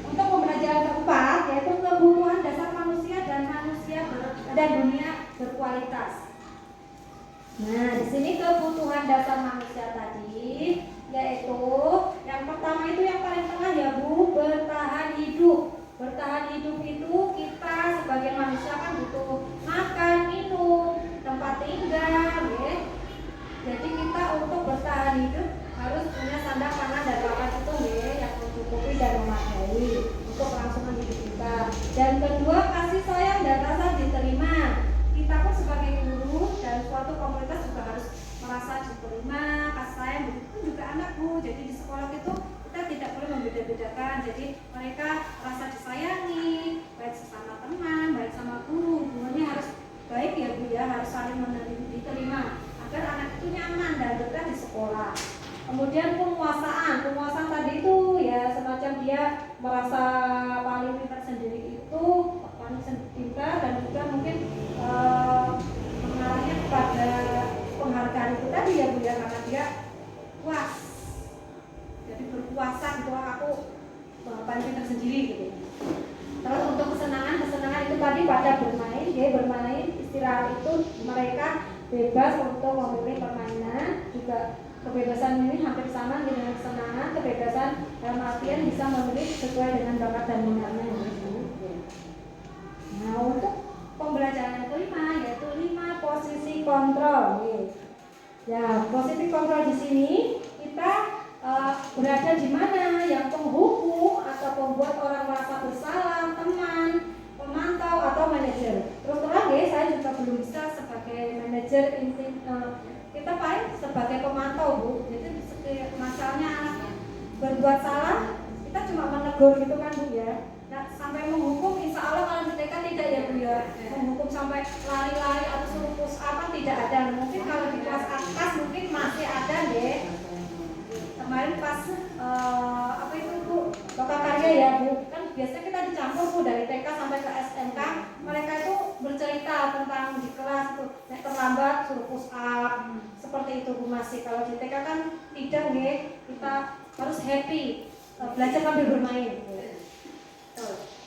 Untuk pembelajaran keempat yaitu kebutuhan dasar manusia dan dunia berkualitas. Nah, di sini kebutuhan dasar manusia tadi yaitu yang pertama itu yang paling tengah ya Bu, bertahan hidup. Bertahan hidup itu kita sebagai manusia kan butuh makan, minum, tempat tinggal ya. Jadi kita untuk bertahan hidup harus punya sandang pangan dan papan itu ya, yang mencukupi dan memadai untuk kelangsungan hidup kita. Dan kedua, kasih sayang dan rasa diterima. Kita pun sebagai guru dan suatu komunitas juga harus merasa diterima, kasih sayang. Begitu juga anak Bu. Jadi di sekolah itu kita tidak boleh membeda-bedakan. Jadi mereka rasa disayangi baik sesama teman merasa paling pintar sendiri itu paling pintar, dan juga mungkin mengarahnya kepada penghargaan itu tadi ya Bu ya, karena dia puas, jadi berpuasa gitu, aku paling pintar sendiri gitu. Terus untuk kesenangan itu tadi pada bermain, ya bermain istirahat itu mereka bebas untuk memilih permainan, juga kebebasan ini hampir sama dengan kesenangan, kebebasan dalam artian bisa memilih sesuai dengan bakat dan minatnya. Nah, untuk pembelajaran kelima yaitu 5 posisi kontrol. Ya, posisi kontrol di sini kita berada di mana, yang penghukum atau pembuat orang merasa bersalah, teman, pemantau atau manajer. Terus terang ya, saya juga belum bisa sebagai manajer, kita paling sebagai pemantau Bu. Jadi masalahnya anaknya berbuat salah, kita cuma menegur gitu kan Bu ya. Nah, sampai menghukum insya Allah kalau di TK tidak ya Bu ya. Menghukum sampai lari-lari atau suruh push up tidak ada. Mungkin kalau di kelas atas mungkin masih ada deh. Kemarin pas apa itu Bu, lokal karya ya Bu, kan biasanya kita dicampur Bu dari TK sampai ke SMK. Mereka itu bercerita tentang di kelas itu naik terlambat suruh push up, seperti itu Bu. Masih kalau di TK kan tidak nih, kita harus happy, belajar sambil bermain.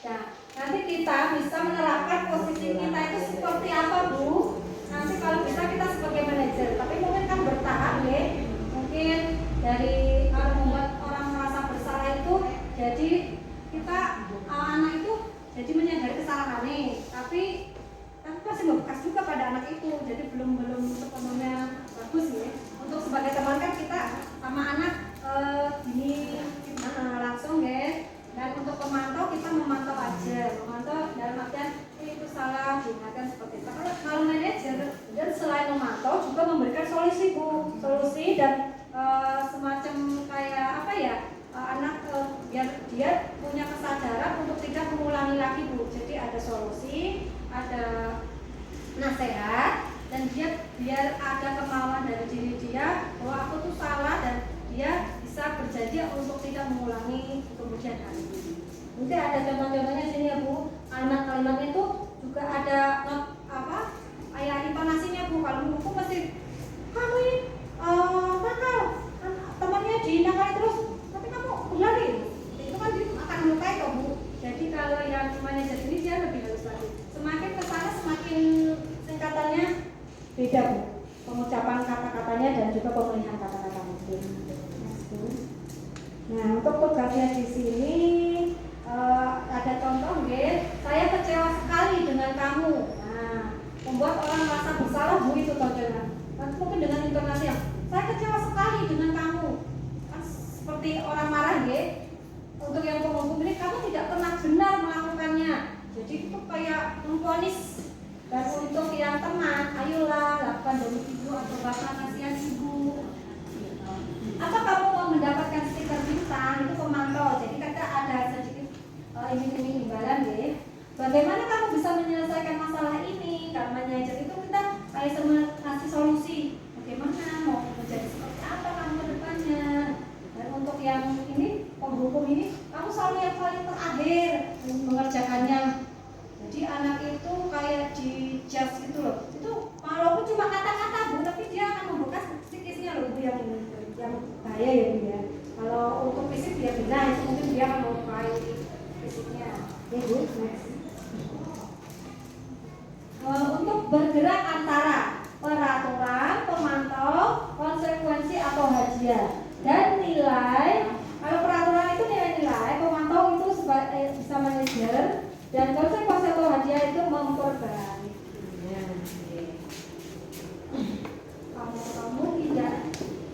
Nah, nanti kita bisa menerapkan posisi kita itu seperti apa Bu. Nanti kalau bisa kita sebagai manajer, tapi mungkin kan bertahap ya. Mungkin dari membuat orang merasa bersalah itu, jadi kita anak itu jadi menyadari kesalahannya, tapi masih membekas juga pada anak itu, jadi belum sepenuhnya bagus ya. Untuk sebagai teman kan kita sama anak ini langsung ya. Dan untuk pemantau kita memantau aja, memantau dalam artian itu salah, diingatkan seperti itu. Kalau manajer dan selain memantau juga memberikan solusi Bu, solusi dan semacam kayak apa ya, anak biar dia punya kesadaran untuk tidak mengulangi lagi Bu. Jadi ada solusi, ada nasihat, dan dia biar ada kemauan dari diri dia bahwa aku tuh salah, dan dia bisa berjanji untuk tidak mengulangi kemudian hari. Mungkin ada contoh-contohnya sini ya Bu. Anak kalimat itu juga ada kayak intonasinya Bu. Kalau menurutku pasti kamu ini nakal, temannya dinakali terus, tapi kamu berlari, itu kan akan melukai kok Bu. Jadi kalau yang manajer ini dia lebih halus lagi. Semakin kesana semakin singkatannya beda Bu, pengucapan kata-katanya dan juga pemilihan kata-katanya. Nah, untuk tugasnya di sini ada contoh saya kecewa sekali dengan kamu. Nah, membuat orang merasa bersalah Bu, itu contohnya. Nanti mungkin dengan intonasi yang saya kecewa sekali dengan kamu, kan seperti orang marah Untuk yang penghukum ini, kamu tidak pernah benar melakukannya. Jadi itu kayak memvonis. Dan untuk yang teman, ayolah lakukan demi ibu atau bapak, kasihan ibu. Apa kamu mau mendapatkan stiker bintang? Itu pemantau. Jadi kita ada sedikit iming-iming imbalan Bagaimana kamu bisa menyelesaikan masalah ini? Kalau manajer itu kita kayak ngasih solusi. Bagaimana mau menjadi seperti apa kamu ke depannya? Dan untuk yang ini, penghukum ini, kamu selalu yang paling terakhir mengerjakannya. Jadi anak itu kayak di judge gitu loh. Itu walaupun cuma kata-kata Bu, tapi dia akan membekas psikisnya loh Bu, yang bahaya ya Bu ya. Kalau untuk fisik dia benar, itu mungkin dia akan melukai fisiknya. Ya Bu, next. Untuk bergerak antara peraturan, pemantau, konsekuensi atau hadiah dan nilai. Kalau peraturan itu nilai-nilai, pemantau itu bisa manajer, dan konsekuensi atau hadiah itu memperbaiki.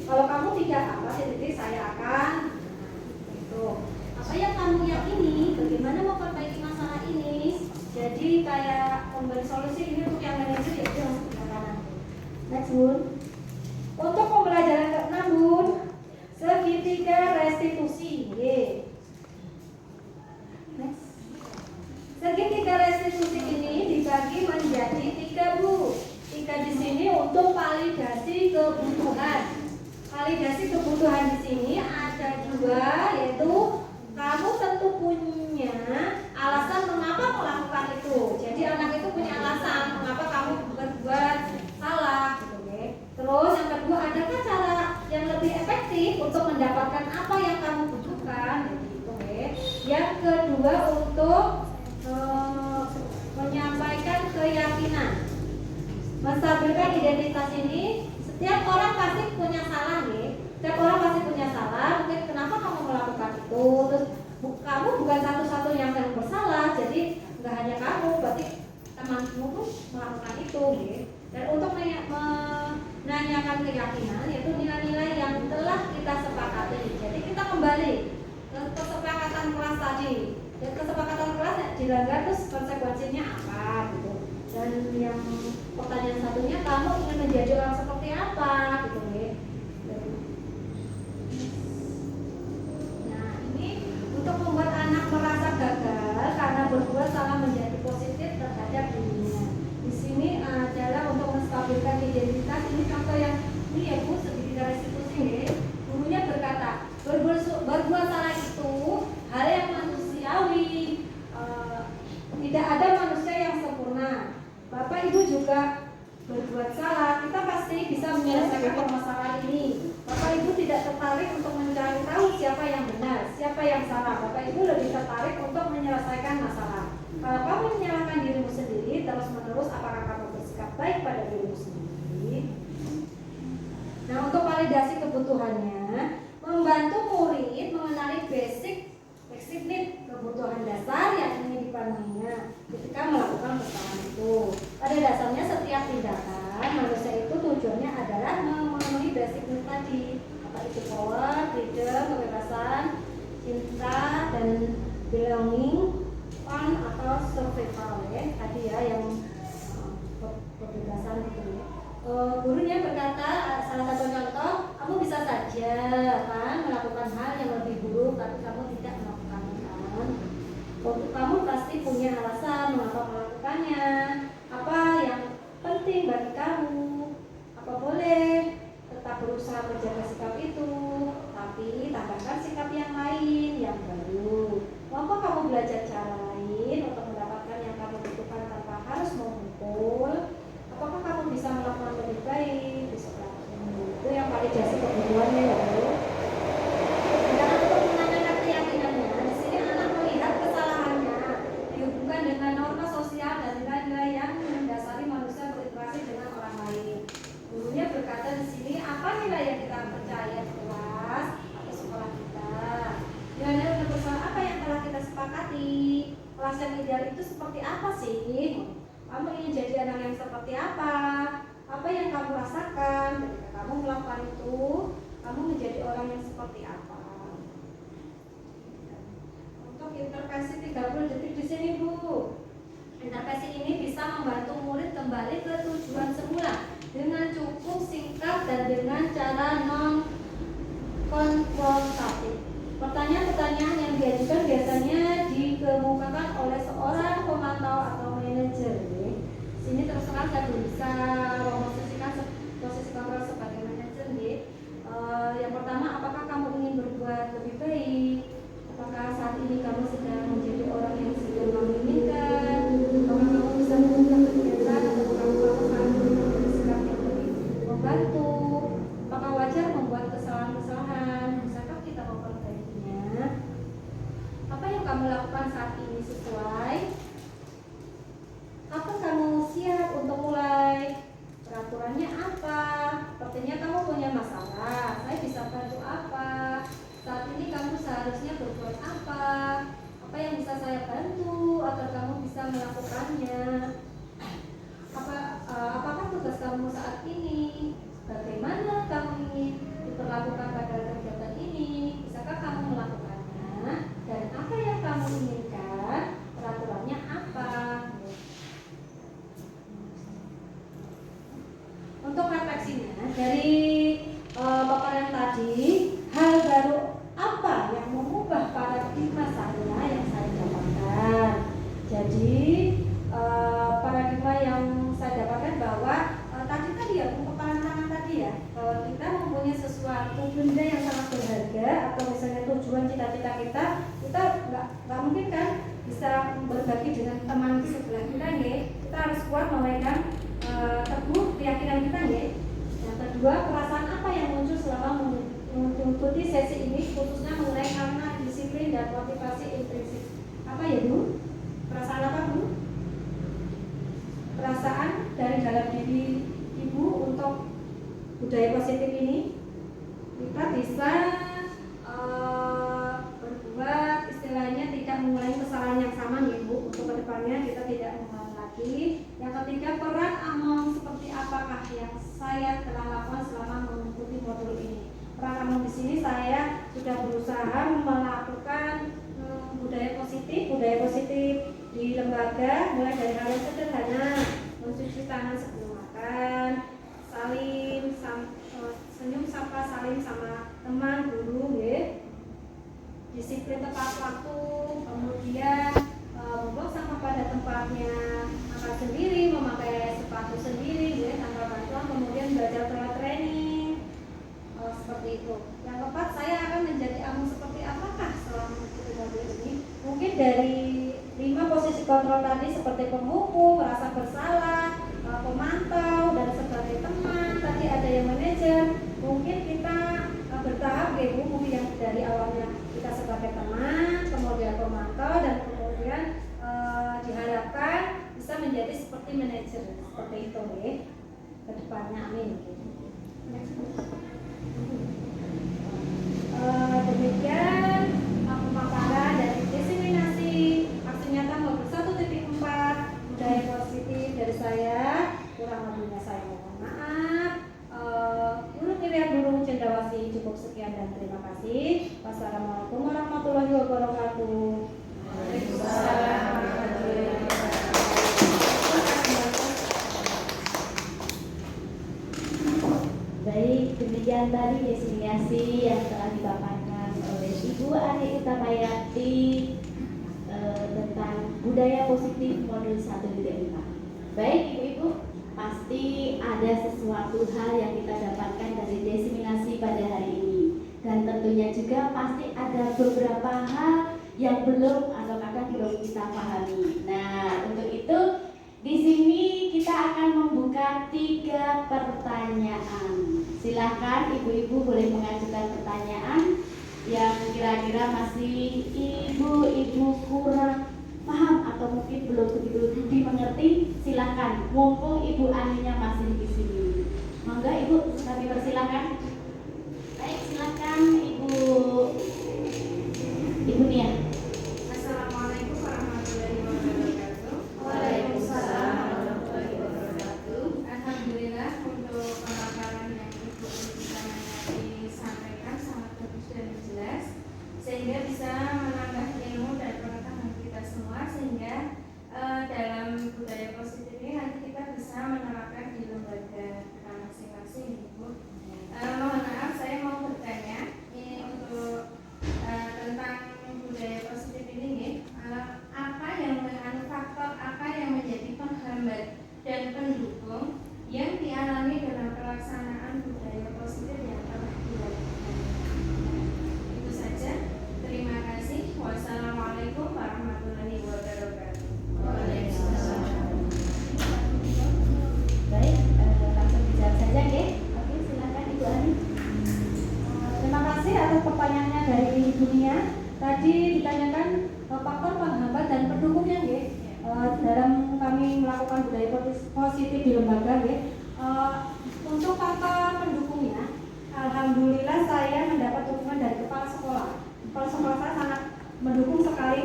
Kalau kamu tidak apa, jadi saya akan itu. Apa yang kamu yakini, bagaimana memperbaiki masalah ini. Jadi kayak memberi solusi ini untuk yang manajer ya itu masuk ke kanan. Next Bun. Untuk pembelajaran ke-6 Bun, segitiga restitusi. Next. Segitiga restitusi ini dibagi menjadi 3 Bu. 3 di sini untuk validasi kebutuhan. Validasi kebutuhan di sini ada 2, yaitu kamu tentu punya menstabilkan identitas ini, setiap orang pasti punya salah nih. Setiap orang pasti punya salah. Mungkin kenapa kamu melakukan itu? Terus kamu bukan satu-satu yang bersalah. Jadi nggak hanya kamu, berarti temanmu tuh melakukan itu. Gitu. Dan untuk menanyakan keyakinan, yaitu nilai-nilai yang telah kita sepakati. Jadi kita kembali ke kesepakatan kelas tadi. Dan kesepakatan kelas dilanggar terus konsekuensinya apa gitu. Dan yang pertanyaan satunya, kamu ingin menjadi orang seperti apa gitu ya. Nah ini untuk membuat anak merasa gagal karena berbuat salah menjadi positif terhadap dirinya. Di sini adalah untuk menstabilkan identitas. Ini contoh yang ini ya Bu, sedikit restitusi nih. Gurunya berkata, berbuat salah itu hal yang manusiawi. Tidak ada manusia yang sempurna. Bapak Ibu juga berbuat salah. Kita pasti bisa menyelesaikan permasalahan ini. Bapak Ibu tidak tertarik untuk mencari tahu siapa yang benar, siapa yang salah. Bapak Ibu lebih tertarik untuk menyelesaikan masalah. Kalau kamu menyalahkan dirimu sendiri terus-menerus, apakah kamu bersikap baik pada dirimu sendiri? Nah, untuk validasi kebutuhannya, membantu murid mengenali basic need, kebutuhan dasar yang ingin dipenuhinya ketika melakukan kesalahan itu. Pada dasarnya setiap tindakan manusia itu tujuannya adalah memenuhi basic need tadi, apa itu power, freedom, kebebasan, cinta, dan belonging, fun atau survival ya tadi ya yang kebebasan itu ya. Gurunya berkata, salah satu contoh, kamu bisa saja kan melakukan hal yang lebih buruk tapi kamu tidak melakukan kan. Kamu pasti punya alasan mengapa melakukannya, apa yang penting bagi kamu, apa boleh tetap berusaha menjaga sikap itu, tapi tambahkan sikap yang lain yang baru. Mampu kamu belajar cara lain untuk mendapatkan yang kamu butuhkan tanpa harus memukul? Apakah kamu bisa melakukan lebih baik besok lagi? Itu yang validasi kebutuhannya ya Bu. Dan untuk menanyakan keyakinannya, di sini anak melihat kesalahannya dihubungkan dengan norma sosial dan nilai-nilai yang mendasari manusia berinteraksi dengan orang lain. Gurunya berkata di sini, apa nilai yang kita percaya di kelas atau sekolah kita? Nilai-nilai universal apa yang telah kita sepakati? Kelas yang ideal itu seperti apa sih? Kamu ingin jadi anak yang seperti apa? Apa yang kamu rasakan ketika kamu melakukan itu? Kamu menjadi orang yang seperti apa? Untuk intervensi 30 detik di sini Bu. Intervensi ini bisa membantu murid kembali ke tujuan semula dengan cukup singkat dan dengan cara non konfrontatif. Pertanyaan-pertanyaan yang diajukan biasanya dikemukakan oleh seorang pemantau atau manajer. Sini terus terang saya belum bisa memposisikan posisi kontrol sebagai manajer. Yang pertama, apakah kamu ingin berbuat lebih baik? Apakah saat ini kamu sedang menjadi orang yang sedang kamu inginkan? Apakah kamu bisa mengubah kegiatan atau kamu melakukan sikap yang lebih membantu? Apakah wajar membuat kesalahan-kesalahan? Bisakah kita memperbaikinya? Apa yang kamu lakukan saat ini sesuai? Kapan kamu siap untuk mulai? Peraturannya apa? Sepertinya kamu punya masalah. Saya bisa bantu apa? Saat ini kamu seharusnya berbuat apa? Apa yang bisa saya bantu agar kamu bisa melakukannya? Apakah tugas kamu saat ini? Bagaimana kamu ingin diperlakukan pada kegiatan ini? Bisakah kamu melakukannya? Dan apa yang kamu inginkan? Peraturannya apa? Untuk refleksinya dari paparan tadi, hal baru apa yang mengubah paradigma saya yang saya dapatkan? Jadi paradigma yang saya dapatkan bahwa tadi ya untuk tantangan tadi ya, kita mempunyai sesuatu benda yang sangat berharga atau misalnya tujuan cita-cita kita nggak mungkin kan bisa berbagi dengan teman sebelah kita ya. Kita harus kuat memegang teguh keyakinan kita ya. Yang kedua, perasaan apa yang muncul selama mengikuti sesi ini, khususnya mengenai karena disiplin dan motivasi intrinsik. Apa ya Bu? Perasaan apa Bu? Perasaan dari dalam diri budaya positif ini kita bisa berbuat istilahnya tidak mengulangi kesalahan yang sama nih Bu. Untuk kedepannya kita tidak mengulangi lagi. Yang ketiga, peran AMOM seperti apakah yang saya telah lakukan selama mengikuti modul ini. Peran AMOM di sini saya sudah berusaha melakukan budaya positif di lembaga, mulai dari hal yang sederhana, mencuci tangan sebelum makan, senyum sapa salim sama teman, guru, ya. Disiplin tepat waktu, kemudian membuang sampah pada tempatnya, angkat sendiri, memakai sepatu sendiri, ya, tanpa bantuan, kemudian belajar telat training, seperti itu. Yang keempat, saya akan menjadi AMOM seperti apakah setelah mengikuti modul ini? Mungkin dari 5 posisi kontrol tadi seperti pemukul, merasa bersalah, pemantau, dan sebagai teman, tadi ada yang manajer. Mungkin kita bertahap ya Bu, mungkin yang dari awalnya kita sebagai teman, kemudian pemantau, dan kemudian diharapkan bisa menjadi seperti manajer, seperti itu ya ke depannya, amin. Demikian pemaparan dari diseminasi aksi nyata modul 1.4 budaya positif dari saya. Kurang lebihnya saya mohon maaf. Guru Miriam Burung Cendrawasih, cukup sekian dan terima kasih. Wassalamualaikum warahmatullahi wabarakatuh. Waalaikumsalam warahmatullahi wabarakatuh. Baik, demikian tadi diseminasi yang telah dipaparkan oleh Ibu Ani Utamayati tentang budaya positif modul 1.5. Baik Ibu-ibu, pasti ada sesuatu hal yang kita dapatkan dari diseminasi pada hari ini, dan tentunya juga pasti ada beberapa hal yang belum atau kadang belum kita pahami. Nah, untuk itu di sini kita akan membuka 3 pertanyaan. Silahkan ibu-ibu boleh mengajukan pertanyaan yang kira-kira masih ibu-ibu kurang paham atau mungkin belum begitu dimengerti. Silahkan, mumpung Ibu Aninya masih di sini. Monggo Ibu, kami persilahkan. Baik, silahkan Ibu Nia. Assalamualaikum warahmatullahi wabarakatuh. Waalaikumsalam warahmatullahi wabarakatuh. Alhamdulillah untuk pemaparan yang Ibu disampaikan sangat bagus dan jelas, sehingga bisa menambah ilmu dan pengetahuan kita semua, sehingga dalam budaya positif ini nanti kita bisa menerapkan di lembaga kita masing-masing, Ibu. Mohon maaf, saya mau bertanya ini untuk tentang budaya positif ini, apa yang faktor apa yang menjadi penghambat dan pendukung yang dialami dalam pelaksanaan budaya positif yang telah dilakukan. Itu saja. Terima kasih. Wassalamualaikum warahmatullahi wabarakatuh. Waalaikumsalam. Baik, langsung dijawab saja, oke? Oke, silakan Ibu Ani. Terima kasih atas pertanyaannya dari Ibu Nia. Tadi ditanyakan faktor penghambat dan pendukungnya, ya. Dalam kami melakukan budaya positif di lembaga, ya. Untuk faktor pendukungnya, alhamdulillah saya mendapat dukungan dari kepala sekolah. Kepala sekolah saya sangat mendukung sekali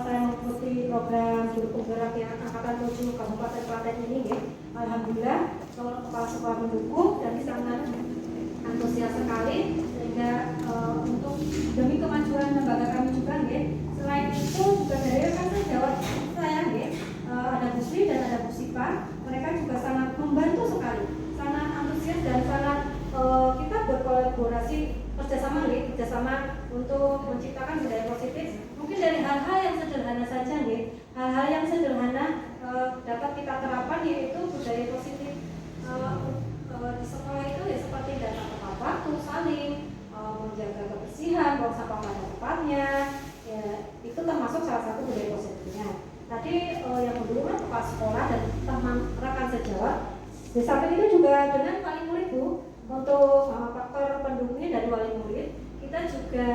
saya mengikuti program guru penggerak yang angkatan 7 Kabupaten Klaten ini, ya. Alhamdulillah kepala sekolah mendukung dan sangat antusias sekali, sehingga untuk demi kemajuan lembaga kami juga, ya. Selain itu juga dari rekan sejawat saya, ya, ada Bu Sri dan ada Bu Sipa, mereka juga sangat membantu sekali, sangat antusias dan sangat kita berkolaborasi kerjasama untuk menciptakan budaya positif. Mungkin dari hal-hal yang sederhana saja, ya. Hal-hal yang sederhana dapat kita terapkan, yaitu budaya positif di sekolah itu, ya, seperti datang tepat waktu, saling menjaga kebersihan, buang sampah pada tempatnya, ya, itu termasuk salah satu budaya positifnya. Tadi yang mendukung kepala sekolah dan teman rekan sejawat. Di samping itu juga dengan wali murid, Bu, untuk faktor pendukungnya dari wali murid, kita juga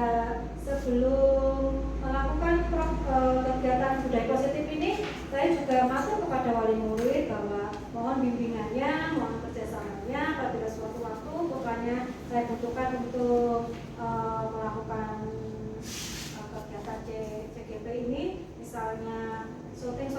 sebelum melakukan kegiatan budaya positif ini, saya juga masuk kepada wali murid bahwa mohon bimbingannya, mohon kerjasamanya apabila suatu waktu saya butuhkan untuk melakukan kegiatan CGP ini, misalnya syuting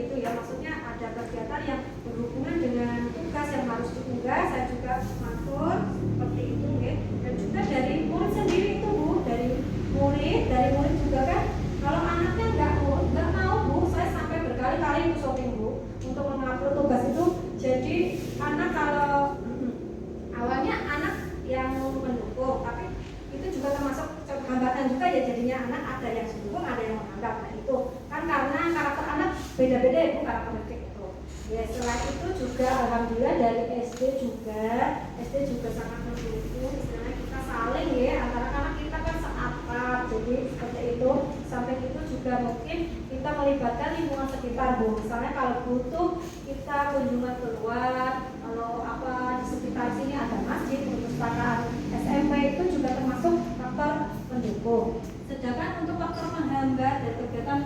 gitu ya, maksudnya ada kegiatan yang berhubungan dengan tugas yang harus diunggah, saya juga mengatur seperti itu ya. Dan juga dari murid sendiri itu Bu, dari murid juga kan, kalau anaknya nggak mau Bu, saya sampai berkali-kali itu syuting Bu untuk mengupload tugas itu. Jadi anak kalau awalnya anak yang mendukung, tapi itu juga termasuk hambatan juga ya, jadinya anak ada yang mendukung, ada yang menghambat. Nah itu kan karena karakter anak beda-beda ya Bu, karakteristik itu. Ya setelah itu juga alhamdulillah dari SD juga sangat mendukung, istilahnya kita saling ya, antara anak kita kan seakrab, jadi seperti itu. Sampai itu juga mungkin kita melibatkan lingkungan sekitar Bu, misalnya kalau butuh kita kunjungan keluar, kalau apa di sekitar sini ada masjid, perpustakaan, SMP, itu juga termasuk faktor pendukung. Sedangkan untuk faktor menghambat dari kegiatan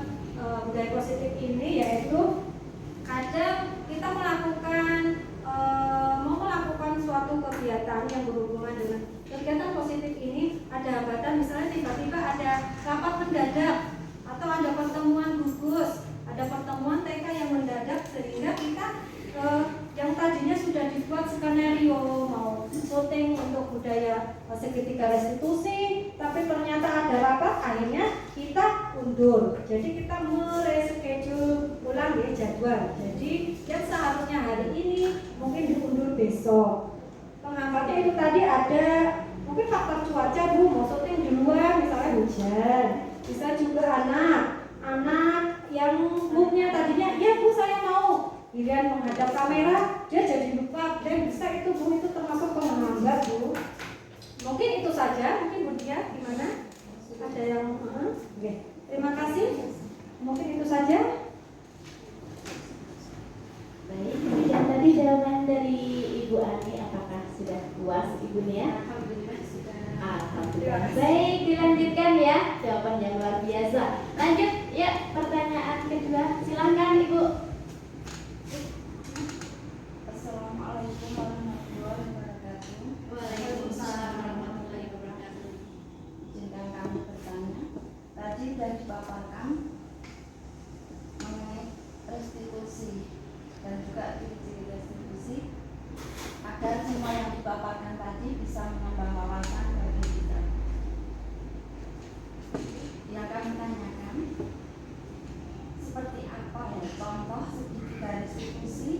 budaya positif ini yaitu kadang kita mau melakukan suatu kegiatan yang berhubungan dengan kegiatan positif ini, ada hambatan, misalnya tiba-tiba ada rapat mendadak atau ada pertemuan gugus, ada pertemuan TK yang mendadak, sehingga kita yang tadinya sudah dibuat skenario mau syuting untuk budaya segitiga restitusi, tapi ternyata ada rapat, akhirnya kita undur. Jadi kita mereschedule ulang ya jadwal. Jadi yang seharusnya hari ini mungkin diundur besok. Penghambatnya itu tadi ada mungkin faktor cuaca Bu, mau syuting di luar misalnya hujan. Bisa juga anak yang moodnya tadinya ya Bu saya mau, kemudian menghadap kamera dia jadi lupa, dan bisa itu Bu, itu termasuk penghambat Bu. Mungkin itu saja, mungkin Bu Dia gimana? Ada yang oke. Terima kasih. Mungkin itu saja. Baik, kemudian tadi jawaban dari Ibu Ani, apakah sudah puas Ibu Nia? Alhamdulillah sudah. Alhamdulillah. Baik, dilanjutkan ya, jawaban yang luar biasa. Lanjut ya, pertanyaan kedua, silahkan Ibu. Assalamualaikum warahmatullahi wabarakatuh. Waalaikumsalam warahmatullahi wabarakatuh. Izinkan kami bertanya. Tadi sudah dipaparkan mengenai restitusi dan juga ciri-ciri restitusi, agar semua yang dipaparkan tadi bisa menambah wawasan bagi kita. Yang kami tanyakan, seperti apa ya contoh segitiga restitusi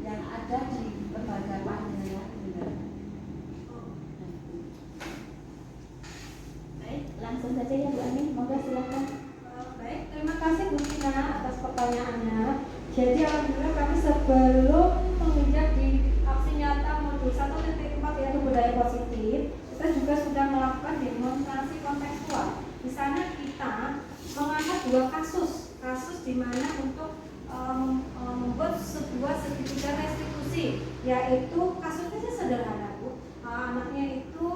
yang ada di lembaga panjenengan Bunda? Baik, langsung saja ya Bu Ani, monggo silakan. Baik, terima kasih Bu Tina atas pertanyaannya. Jadi alhamdulillah kami sebelum menginjak di aksi nyata modul 1.4 yaitu budaya positif, kita juga sudah melakukan demonstrasi kontekstual. Di sana kita mengangkat dua kasus di mana untuk membuat sebuah segitiga restitusi, yaitu kasusnya sih sederhana Bu. Anaknya itu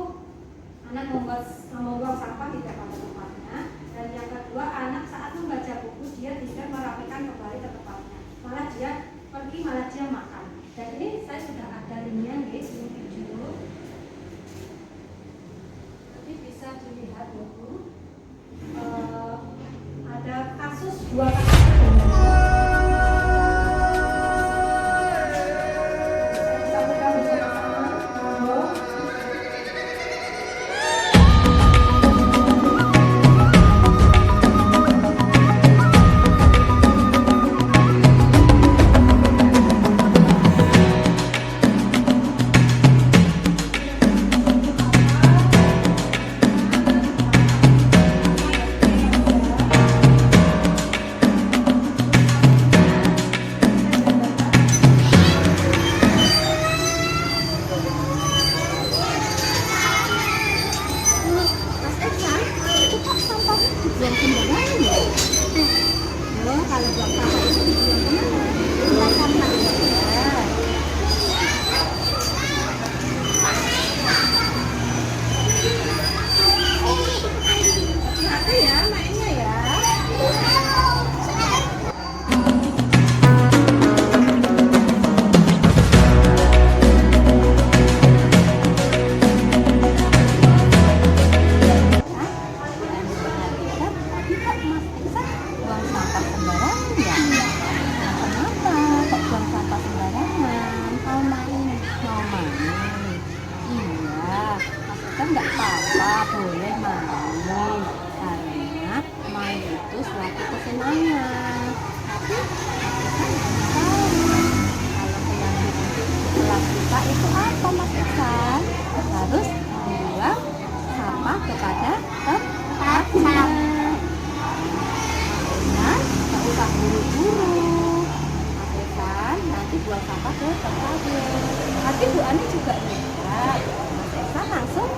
membuang sampah tidak pada tempatnya, dan yang kedua anak saat membaca buku dia tidak merapikan kembali ke tempatnya, malah dia pergi, malah dia makan. Dan ini saya sudah ada linknya guys, link video. Jadi bisa dilihat Bu, ada dua kasus sampah ke tempatnya. Tapi Bu Ani juga enggak. Mas Esa langsung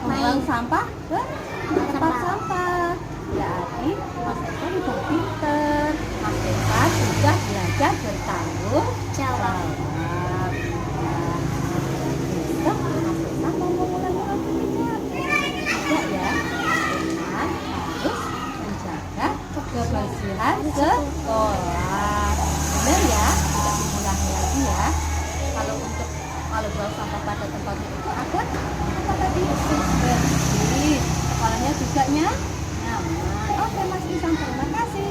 membuang sampah ke tempat sampah. Jadi Mas Esa udah pinter. Mas Esa sudah belajar bertanggung jawab. Besok Mas Esa mau mengulangi tidak ya. Dengan harus menjaga kebersihan sekolah. Benar ya, tidak diulangi lagi ya. Kalau buang sampah pada tempatnya itu ada apa tadi? Bersih. Sekolahnya juga nyaman. Oke Mas Isam, terima kasih.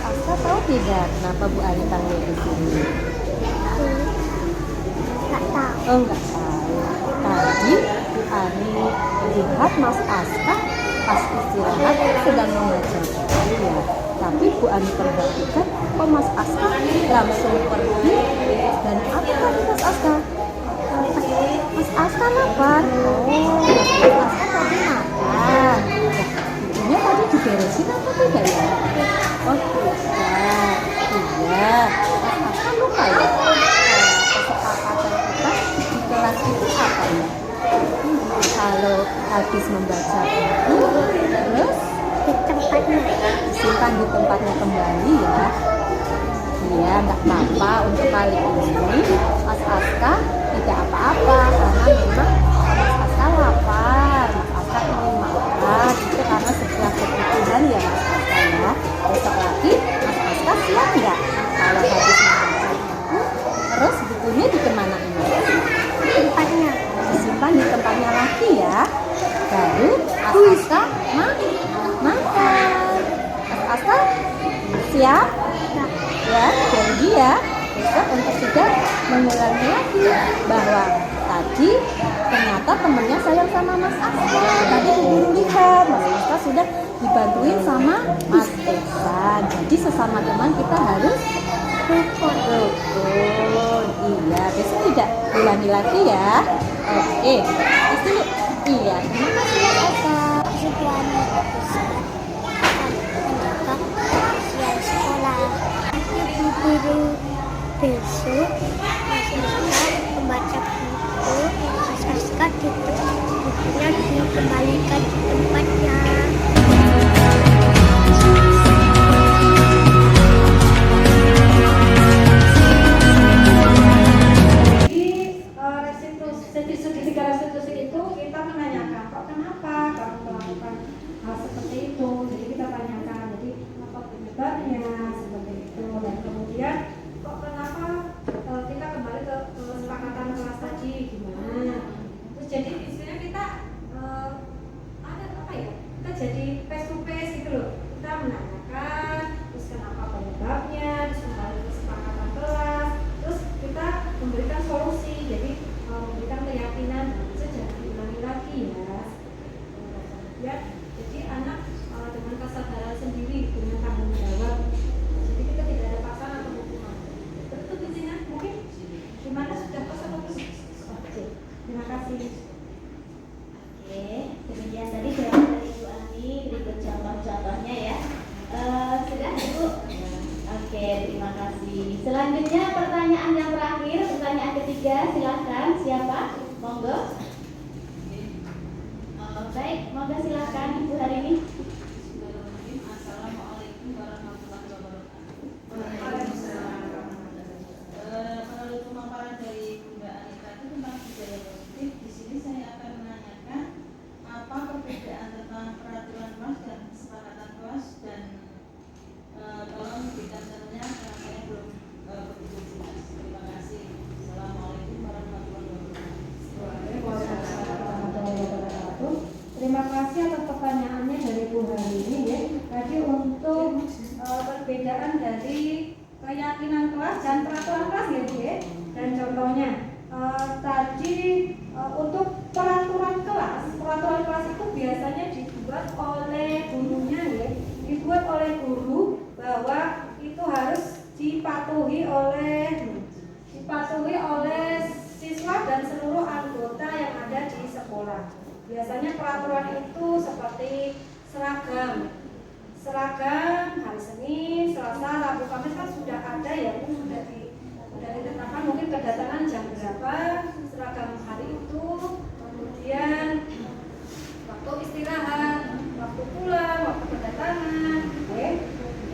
Aska tahu tidak kenapa Bu Ani panggil di sini? Nggak tahu. Oh enggak tahu. Tadi Bu Ani lihat Mas Aska pas istirahat sedang membaca buku ya. Tapi Bu Ani perhatikan kok Mas Aska langsung pergi. Dan apa tadi Mas Aska? Mas Aska lapar. Oh, Mas Aska tadi makan. Bukunya tadi diberesin apa tidak ya? Oh tidak. Iya. Mas Aska lupa ya. Kesepakatan kita di kelas itu apa ya? Kalau habis membaca buku, terus Di tempatnya. disimpan di tempatnya kembali ya. Iya, nggak apa-apa untuk kali ini Mas Aska tidak apa-apa karena memang Mas Aska lapar, Mas Aska ingin makan itu karena sebuah kebutuhan ya Mas Aska ya. Besok lagi Mas Aska siap nggak kalau habis membaca buku, terus bukunya dikemanain? Tempatnya. Disimpan di tempatnya lagi ya. Baru Mas Aska makan. Mas Aska siap? Ya, janji ya besok untuk tidak mengulangi lagi bahwa tadi ternyata temennya sayang sama Mas Aska. Tadi diburu lihat Mas Aska sudah dibantuin sama Mas Esa. Jadi sesama teman kita harus rukun. Iya, besok tidak ulangi lagi ya. Oke, terus dulu. Iya, terima kasih Mas Esa. Tujuan besar akan menjaga kebersihan sekolah. Ibu guru besok Mas Aska membaca buku. Mas Aska bukunya dikembalikan di tempatnya. Jadi segitiga restitusi itu kita menanyakan kok kenapa kamu melakukan hal seperti itu. Jadi kita tanyakan jadi apa penyebabnya seperti itu dan kemudian kok kenapa kita kembali ke kesepakatan kelas tadi gimana. Terus jadi istilahnya kita ada apa ya? Kita jadi face to face gitu loh. Kita menanyakan terus kenapa penyebabnya, terus kembali ke kesepakatan kelas, terus kita memberikan solusi. Jadi memberikan keyakinan bisa jangan diulangi lagi ya. Kemudian sendiri dengan tanggung jawab. Jadi kita tidak ada paksaan atau hukuman. Tertutup di sini mungkin gimana sudah pas atau belum? Oke, terima kasih. Oke, demikian tadi jawaban dari Ibu Ani, berikut contoh-contohnya ya. Sudah Ibu? Oke, terima kasih. Selanjutnya pertanyaan yang terakhir, pertanyaan ketiga, silahkan siapa? Monggo. Baik, monggo silahkan Ibu hari ini. Assalamualaikum warahmatullahi wabarakatuh. Menurut pemaparan dari Bunda Anita itu tentang budaya positif, di sini saya akan menanyakan apa perbedaan tentang peraturan kelas dan kesepakatan kelas, dan tolong diberikan contohnya karena saya belum begitu jelas. Terima kasih. Assalamualaikum warahmatullahi Waalaikumsalam. Terima kasih atas pertanyaannya dari Bu hari ini ya. Tadi untuk perbedaan dari keyakinan kelas dan peraturan kelas ya Bu ya. Dan contohnya tadi untuk peraturan kelas itu biasanya dibuat oleh gurunya ya. Dibuat oleh guru bahwa itu harus dipatuhi oleh siswa dan seluruh anggota yang ada di sekolah. Biasanya peraturan itu seperti seragam hari Senin, Selasa, Rabu, Kamis kan sudah ada ya, sudah ditetapkan mungkin kedatangan jam berapa, seragam hari itu, kemudian waktu istirahat, waktu pulang, waktu kedatangan,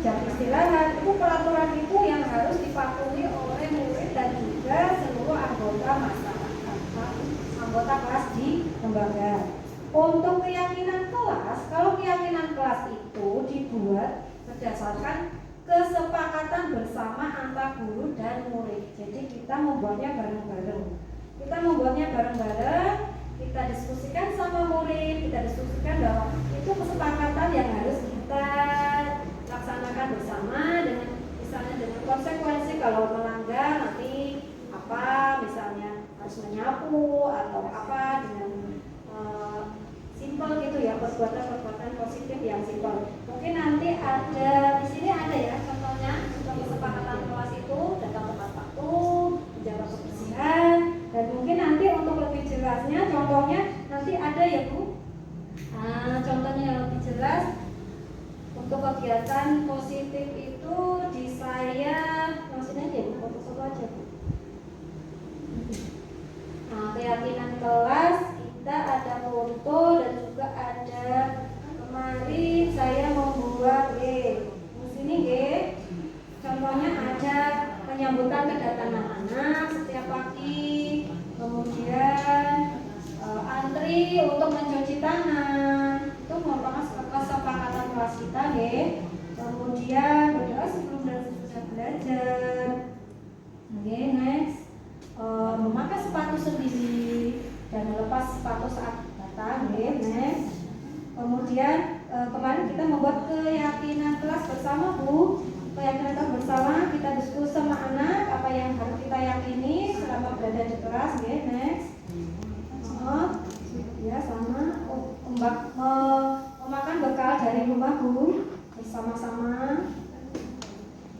jam istirahat, itu peraturan itu yang harus dipatuhi oleh murid dan juga seluruh anggota masyarakat, anggota kelas di lembaga. Untuk keyakinan kelas, kalau keyakinan kelas itu dibuat berdasarkan kesepakatan bersama antara guru dan murid. Jadi kita membuatnya bareng-bareng. Kita diskusikan sama murid, kita diskusikan bahwa itu kesepakatan yang harus kita laksanakan bersama dengan misalnya dengan konsekuensi kalau melanggar nanti apa, misalnya harus menyapu atau apa dengan simpel gitu ya, perbuatan positif yang simpel. Mungkin nanti ada di sini ada ya contohnya untuk kesepakatan kelas itu datang tepat waktu, menjaga kebersihan, dan mungkin nanti untuk lebih jelasnya contohnya nanti ada ya Bu. Contohnya yang lebih jelas untuk kegiatan positif itu di saya maksudnya aja Bu, foto-foto aja Bu. Keyakinan kelas kita ada foto dan juga ada kemarin saya membuat di sini contohnya ada penyambutan kedatangan anak setiap pagi, kemudian antri untuk mencuci tangan itu merupakan kesepakatan kelas kita kemudian berdoa sebelum dan sesudah belajar. Next memakai sepatu sendiri dan melepas sepatu saat datang. Next. Kemudian kemarin kita membuat keyakinan kelas bersama Bu. Keyakinan kelas bersama kita diskusi sama anak apa yang harus kita yakini selama berada di kelas. Next. Ya sama memakan bekal dari rumah Bu bersama-sama.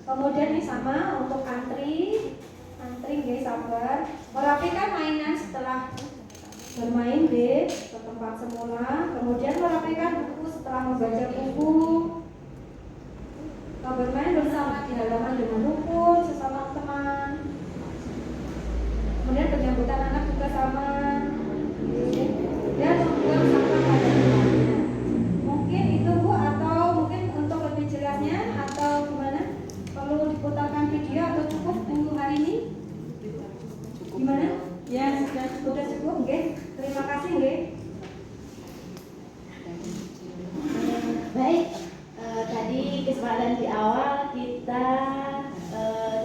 Kemudian ini sama untuk antri sabar, merapikan mainan setelah bermain ke tempat semula, kemudian merapikan buku setelah membaca buku, bermain bersama di halaman dengan rukun sesama teman, kemudian penyambutan anak juga sama, dan membuang sampah pada tempatnya. Mungkin itu Bu, atau mungkin untuk lebih jelasnya atau gimana? Perlu diputarkan video atau cukup Bu hari ini? Gimana? Ya, sudah cukup, terima kasih, Baik, tadi kesempatan di awal kita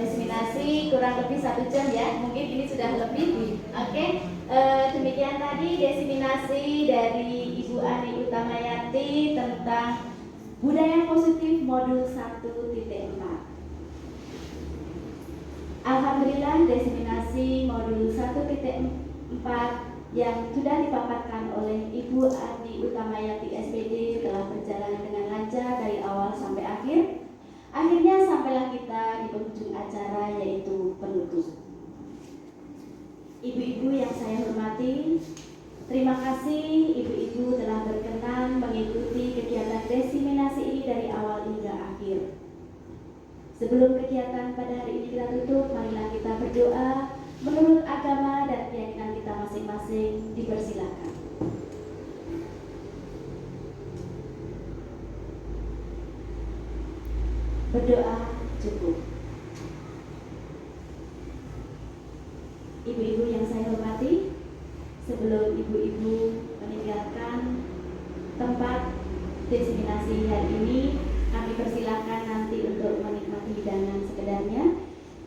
diseminasi kurang lebih 1 jam ya. Mungkin ini sudah lebih. Oke, demikian tadi diseminasi dari Ibu Ani Utamayati tentang budaya positif modul 1.4. Alhamdulillah diseminasi modul 1.4 yang sudah dipaparkan oleh Ibu Ani Utamayati SPD telah berjalan dengan lancar dari awal Ibu-ibu yang saya hormati, terima kasih ibu-ibu telah berkenan mengikuti kegiatan desiminasi ini dari awal hingga akhir. Sebelum kegiatan pada hari ini kita tutup, marilah kita berdoa menurut agama dan keyakinan kita masing-masing. Dipersilakan. Berdoa cukup. Ibu-ibu yang saya hormati, sebelum ibu-ibu meninggalkan tempat desiminasi hari ini, kami persilakan nanti untuk menikmati hidangan sekedarnya.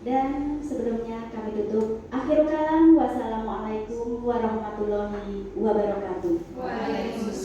Dan sebelumnya kami tutup. Akhirul kalam, wassalamualaikum warahmatullahi wabarakatuh. Waalaikumsalam.